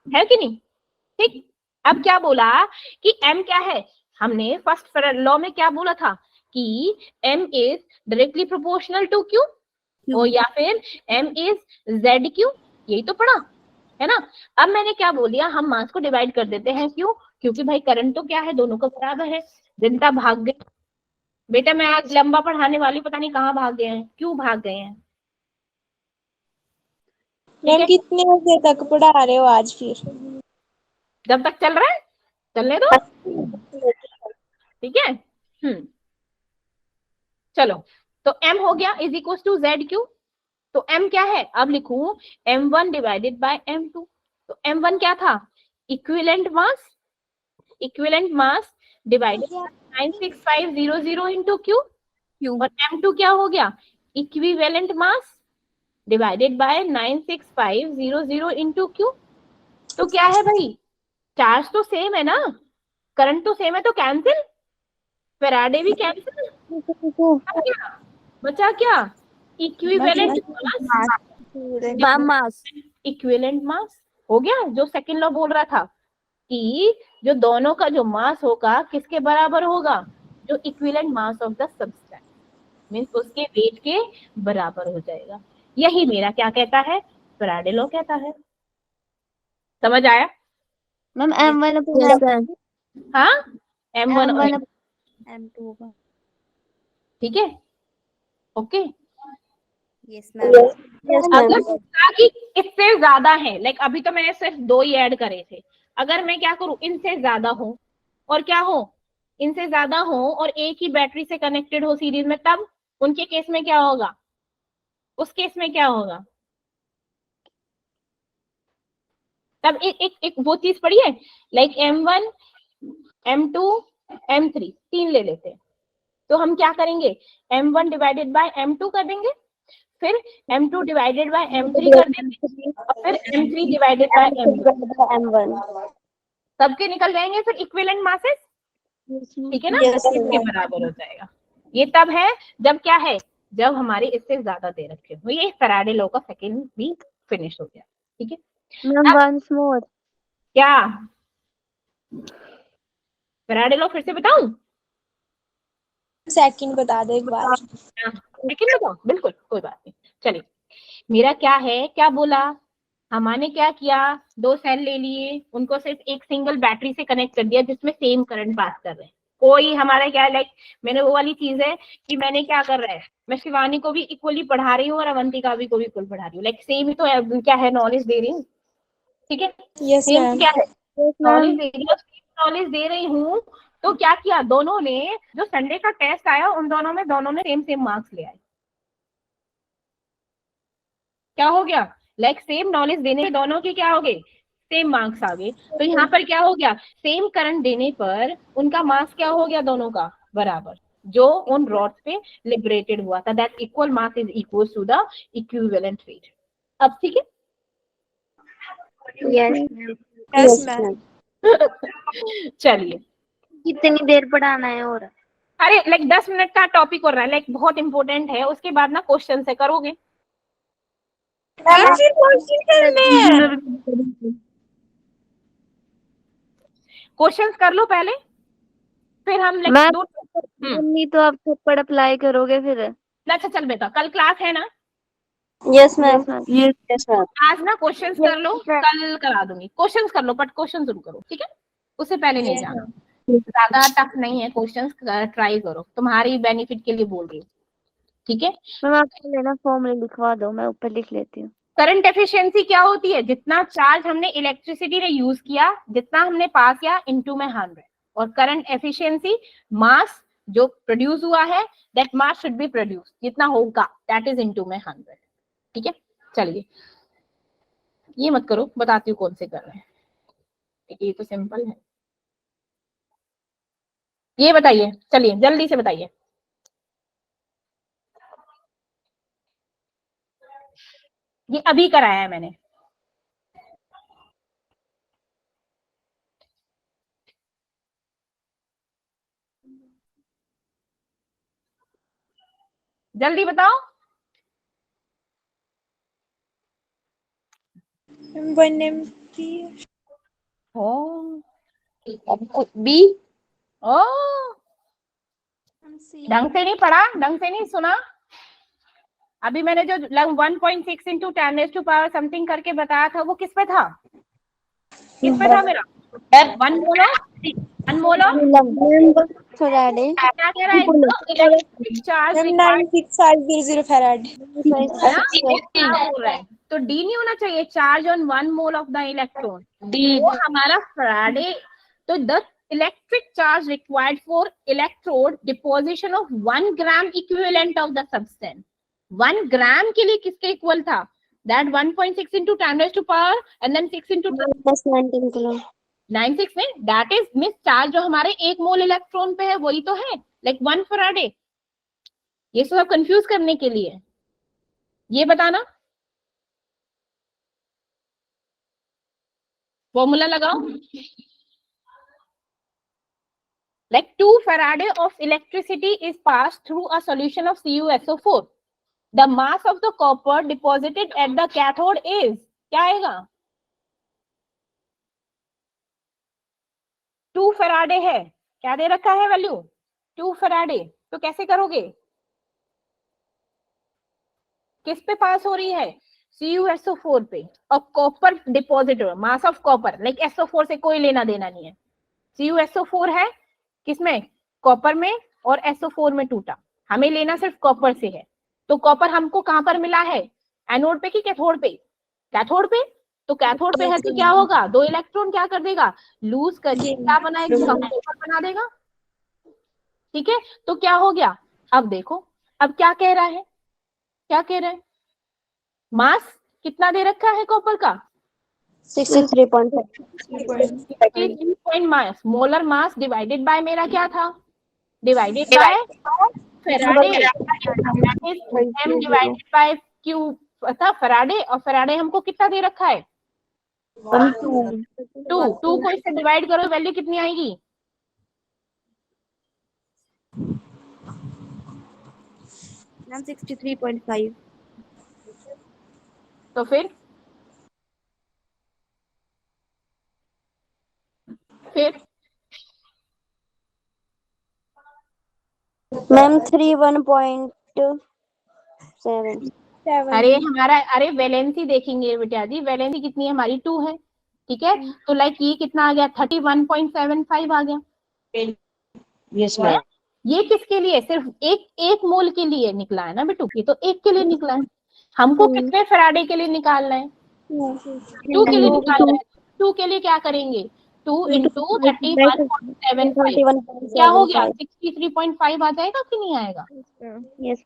है कि नहीं? ठीक। अब क्या बोला कि m क्या है? हमने फर्स्ट लॉ में क्या बोला था कि m is directly proportional to q, और या फिर m इज zq, यही तो पढ़ा है ना। अब मैंने क्या बोल दिया? हम मास को डिवाइड कर देते हैं, क्यों? क्योंकि भाई करंट तो क्या है? दोनों का बराबर है। जनता भाग गई बेटा, मैं आज लंबा पढ़ाने वाली, पता नहीं कहाँ भाग गए हैं, क्यों भाग गए हैं? मैम कितने बजे तक पढ़ा रहे हो आज फिर? जब तक चल रहा है चलने दो, ठीक है। चलो, तो m हो गया इज इक्वल टू ZQ। तो m क्या है, अब लिखूं m1 डिवाइडेड बाय m2। तो m1 क्या था, equivalent mass, equivalent mass divided 96500 into Q। और m2 क्या हो गया, equivalent mass divided by 96500 into Q। तो क्या है भाई, चार्ज तो सेम है ना, करंट तो सेम है, तो कैंसिल, फैराडे भी कैंसिल, बचा क्या, इक्विवेलेंट मास। इक्विवेलेंट मास हो गया, जो सेकंड लॉ बोल रहा था कि जो दोनों का जो मास होगा किसके बराबर होगा, जो equivalent mass of the substance, means उसके वेट के बराबर हो जाएगा। यही मेरा क्या कहता है, फैराडे लॉ कहता है। समझ आया मैम M1 हाँ, m1 और M1 M2 होगा। ठीक है, ओके। Yes ma'am. अगर कहा कि इससे ज्यादा है, लाइक अभी तो मैंने सिर्फ 2 ही ऐड करे थे, अगर मैं क्या करूं, इनसे ज्यादा हो और क्या हो, इनसे ज्यादा हो और एक ही बैटरी से कनेक्टेड हो सीरीज में, तब उनके केस में क्या होगा, उस केस में क्या होगा, तब एक वो चीज पड़ी है, लाइक m1 m2 m3 तीन ले लेते हैं, तो हम क्या करेंगे, m1 डिवाइडेड बाय m2 कर देंगे, फिर m2 डिवाइडेड बाय m3 कर देंगे, और फिर m3 डिवाइडेड बाय m1, सबके निकल जाएंगे फिर इक्विवेलेंट मासेस, ठीक है ना, इसके बराबर हो जाएगा। ये तब है जब क्या है, जब हमारे इससे ज्यादा दे रखे हो। ये फैराडे लॉ का सेकंड भी फिनिश हो गया, ठीक है। मैम वंस मोर, क्या फैराडे लॉ फिर से बताऊं, सेकंड बता दो एक बार। सेकंड बताऊं, बिल्कुल कोई बात नहीं। चलिए, मेरा क्या है, क्या बोला, हमारे क्या किया, 2 सेल ले लिए, उनको सिर्फ एक सिंगल बैटरी से कनेक्ट कर दिया जिसमें सेम करंट पास कर रहे हैं। कोई हमारा क्या है, लाइक मैंने वो वाली चीज है कि मैंने क्या कर रहा है, मैं शिवानी को भी इक्वली पढ़ा रही हूँ और अवंतिका भी को भी इक्वल पढ़ा रही हूँ, लाइक सेम ही तो क्या है, नॉलेज दे रही हूँ, ठीक है। Yes same ma'am. क्या है, नॉलेज दे रही हूँ, नॉलेज दे रही हूँ। तो क्या किया, दोनों ने जो संडे का टेस्ट आया उन दोनों में दोनों ने सेम सेम मार्क्स ले आए। क्या हो गया, लाइक सेम नॉलेज देने दोनों के क्या हो गए, सेम मार्क्स आ गए। तो यहाँ पर क्या हो गया, सेम करंट देने पर उनका मास क्या हो गया, दोनों का बराबर, जो उन रॉड्स पे लिबरेटेड हुआ था, that equal mass is equal to the equivalent weight. अब ठीक है, यस मैम। चलिए, कितनी देर पढ़ाना है और? अरे लाइक 10 मिनट का टॉपिक हो रहा है, लाइक बहुत इंपॉर्टेंट है, उसके बाद ना क्वेश्चन से करोगे। क्वेश्चंस कर लो पहले, फिर हम लाइक मैम 2 नहीं तो आप थप्पड़ अप्लाई करोगे फिर? अच्छा चल बेटा, कल क्लास है ना, यस मैम। Yes ma'am. आज ना क्वेश्चंस कर लो, कल करा दूंगी। क्वेश्चंस कर लो, बट क्वेश्चन जरूर करो, ठीक है, उससे पहले नहीं जाना, ज्यादा टफ नहीं है, क्वेश्चंस ट्राई करो, तुम्हारी बेनिफिट के लिए बोल रही हूँ, ठीक है। मैम आप लेना फॉर्मूला लिखवा दो, मैं ऊपर लिख लेती हूँ। करंट एफिशिएंसी क्या होती है, जितना चार्ज हमने इलेक्ट्रिसिटी ने यूज किया, जितना हमने पास किया इनटू में 100, और करंट एफिशिएंसी मास जो प्रोड्यूस हुआ है, that mass should be produce, जितना होगा दैट इज इनटू में 100, ठीक है। चलिए, ये मत करो, बताती हूँ कौन से कर रहे हैं, ये तो सिंपल है। ये बताइए, चलिए जल्दी से बताइए, ये अभी कराया है मैंने, जल्दी बताओ। 1 MP। बी ओ, ढंग से नहीं पढ़ा, ढंग से नहीं सुना। अभी मैंने जो 1.6 इंटू 10⁻⁴ समथिंग करके बताया था, वो किस पे था, किस पे था मेरा, 1 मोल फैराडे। क्या कह रहा है, इलेक्ट्रिक चार्ज रिक्वायर्ड 96500 फैराड। बोल रहा है, तो डी नहीं होना चाहिए, charge on 1 mole of the electron, D वो हमारा फैराडे। तो the electric charge required for electrode deposition of 1 gram equivalent of the substance, 1 ग्राम के लिए किसके इक्वल था? That 1.6 into 10 raised to power and then 6 into 19 kilo 96 में that is miss charge जो हमारे 1 मोल इलेक्ट्रॉन पे है वही तो है, लाइक 1 फराडे। ये सब कंफ्यूज करने के लिए ये बताना, फॉर्मूला लगाओ। Like 2 Farad of electricity is passed through a solution of CuSO4. The mass of the copper deposited at the cathode is, क्या आएगा? 2 Farad है, क्या दे रखा है वैल्यू? 2 Farad। तो कैसे करोगे? किस पे पास हो रही है? CuSO4 पे। और copper deposit, mass of copper, like SO4 से कोई लेना देना नहीं है। CuSO4 है किसमें? कॉपर में, और SO4 में टूटा, हमें लेना सिर्फ कॉपर से है। तो कॉपर हमको कहां पर मिला है? एनोड पे कि कैथोड पे? कैथोड पे। तो कैथोड पे है तो क्या होगा? 2 इलेक्ट्रॉन क्या कर देगा? लूज करके क्या बनाएगा? कॉपर बना देगा। ठीक है, तो क्या हो गया? अब देखो, अब क्या कह रहा है? क्या कह रहे हैं? मास कितना दे रखा है कॉपर का? 63.5 मास, मोलर मास डिवाइडेड बाय मेरा क्या था? Divided by Faraday, m divided bye q था फैराडे, और फैराडे हमको कितना दे रखा है? 2 को इससे डिवाइड करो, वैल्यू कितनी आएगी? मैम 63.5। तो फिर मैम 31.7 अरे हमारा, अरे वैलेंसी देखेंगे बेटा जी, वैलेंसी कितनी है हमारी? 2 है। ठीक है, तो लाइक ये कितना आ गया? 31.75 आ गया। Yes ma'am. ये किसके लिए? सिर्फ एक मोल के लिए निकला है ना बेटू, ये तो एक के लिए निकला है। हमको कितने फराडे के लिए निकालना है? 2 के लिए निकालना है। 2 के लिए क्या करेंगे? 2 into 31.75 क्या हो गया? 63.5 आ जाएगा कि नहीं आएगा? यस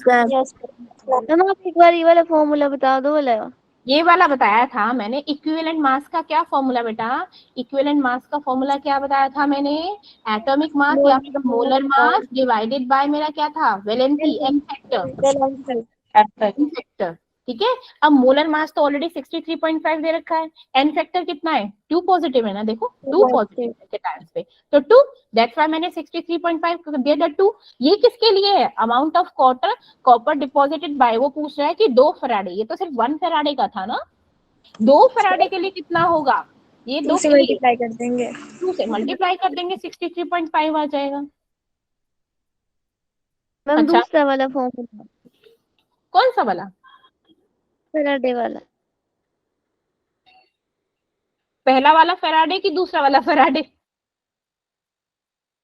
मैम, आप एक बार ये वाला फॉर्मूला बता दो वाला। ये वाला बताया था मैंने। इक्विवेलेंट मास का क्या फॉर्मूला बेटा? इक्विवेलेंट मास का फॉर्मूला क्या बताया था मैंने? एटॉमिक मास या फिर मोलर मास डिवाइडेड बाय मेरा क्या था? Valency, n factor. ठीक है, अब मोलर मास तो ऑलरेडी 63.5 दे रखा है, एन फैक्टर कितना है? 2 पॉजिटिव है ना, देखो 2 पॉजिटिव के टाइम्स पे, तो 2, दैट्स व्हाई मैंने 63.5 दिया था 2। ये किसके लिए है? Amount of copper deposited bye, वो पूछ रहा है कि 2 फराडे, ये तो सिर्फ 1 फराडे का था ना। 2 फराडे के लिए कितना होगा? ये 2 से मल्टीप्लाई कर देंगे, 2 से मल्टीप्लाई कर देंगे, 63.5 आ जाएगा। मैम दूसरा वाला फॉर्मूला। कौन सा वाला? फैराडे वाला। पहला वाला फैराडे कि दूसरा वाला फैराडे?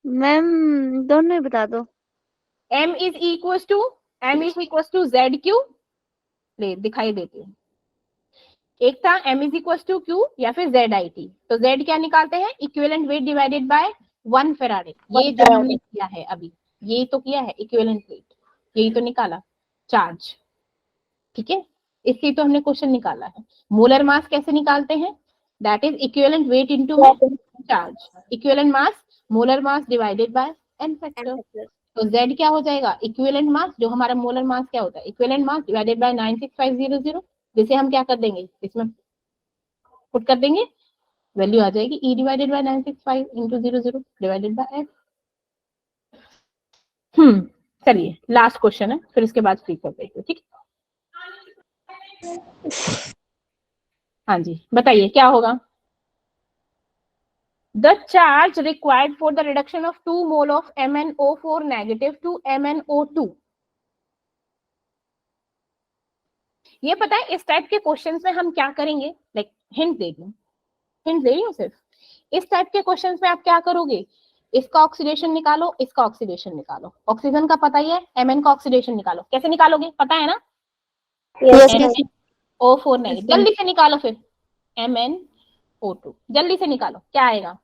मैम दोनों ही बता दो। m is equals to ZQ, ले दिखाई देती है। एक था m is equals to Q या फिर ZIT। तो Z क्या निकालते हैं? Equivalent weight divided by 1 Faraday. ये जो हमने किया है अभी, ये तो किया है इक्विवेलेंट वेट, यही तो निकाला चार्ज। ठीक है, इससे तो हमने क्वेश्चन निकाला है। मोलर मास कैसे निकालते हैं? That is equivalent weight into charge, equivalent mass molar mass divided by n factor. तो Z क्या हो जाएगा? इक्विवेलेंट मास, जो हमारा मोलर मास क्या होता है? इक्विवेलेंट मास डिवाइडेड बाय 96500, जिसे हम क्या कर देंगे? इसमें पुट कर देंगे, वैल्यू आ जाएगी E divided bye 965 into 00 divided by F। चलिए लास्ट क्वेश्चन है, फिर इसके बाद फ्री कर देंगे। ठीक है, हाँ जी बताइए क्या होगा? The charge required for the reduction of 2 mole of MnO4 negative to MnO2। ये पता है इस टाइप के क्वेश्चंस में हम क्या करेंगे? लाइक हिंट दे रही हूँ सिर्फ। इस टाइप के क्वेश्चंस में आप क्या करोगे? इसका ऑक्सीडेशन निकालो, इसका ऑक्सीडेशन निकालो। ऑक्सीजन का पता ही है, Mn का ऑक्सीडेशन निकालो। कैसे निकालोगे? पता है ना? MnO4 negative. जल्दी से निकालो फिर MnO2, जल्दी से निकालो, क्या आएगा?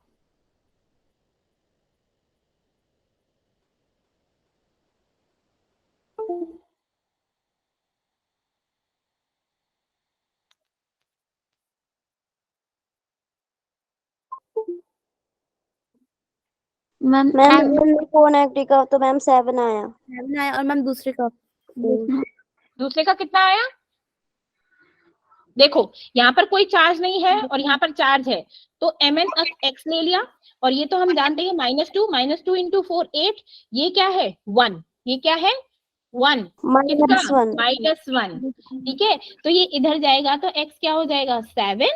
मैम मैम फोन एक्टिव का तो मैम 7 आया। और मैम दूसरे का दूसरे का कितना आया? देखो यहाँ पर कोई चार्ज नहीं है और यहाँ पर चार्ज है, तो mn x ले लिया, और ये तो हम जानते हैं -2 इंटू 4 8, ये क्या है 1, ये क्या है 1, किसका -1, ठीक है। तो ये इधर जाएगा तो x क्या हो जाएगा 7,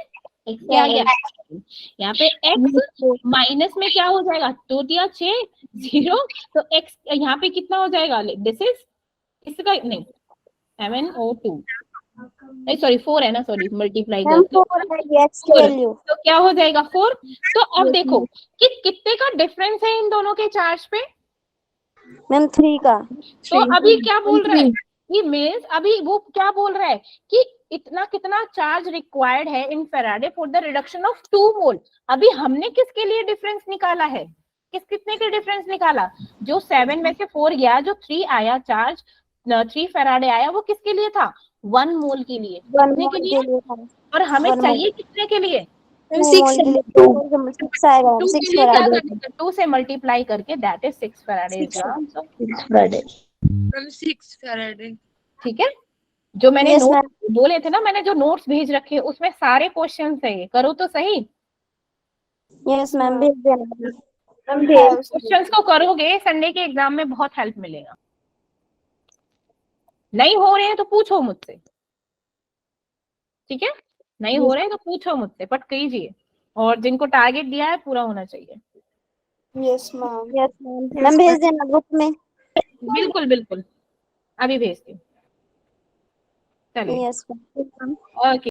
x क्या आ गया, यहाँ पे x माइनस में क्या हो जाएगा 2 दिया 6 0, तो x यहाँ पे कितना हो जाएगा, दिस इज इसका नहीं MnO2 नहीं सॉरी 4 है ना, सॉरी मल्टीप्लाई करके तो क्या हो जाएगा 4। तो अब देखो कि कितने का डिफरेंस है इन दोनों के चार्ज पे, मैम 3 का। तो अभी क्या बोल रहा है कि मीन्स अभी वो क्या बोल रहा है कि इतना कितना चार्ज रिक्वायर्ड है in faraday for the reduction of 2 mole. अभी हमने किसके लिए डिफरेंस निकाला है, कितने के डिफरेंस निकाला, जो 7 में से 4 गया, जो 3 आया चार्ज 3 फैराडे आया, वो किसके लिए था 1 मोल के लिए, कितने के लिए, और हमें चाहिए कितने के लिए 6 आएगा 6 फैराडे। 2 से मल्टीप्लाई करके दैट इज 6 फैराडे। 6 फैराडे। ठीक है, जो मैंने Yes, नोट बोले थे ना, मैंने जो नोट्स भेज रखे हैं उसमें सारे क्वेश्चन है, ये करो तो सही। यस मैम भेज देना। क्वेश्चंस को करोगे संडे के एग्जाम में बहुत हेल्प मिलेगा। नहीं हो रहे हैं तो पूछो मुझसे, ठीक है, नहीं हो रहे हैं तो पूछो मुझसे, बट कीजिए, और जिनको टारगेट दिया है पूरा होना चाहिए। यस मैम मैम भेज देना ग्रुप में। बिल्कुल बिल्कुल, अभी भेजती हूँ, चलिए यस मैम। ओके।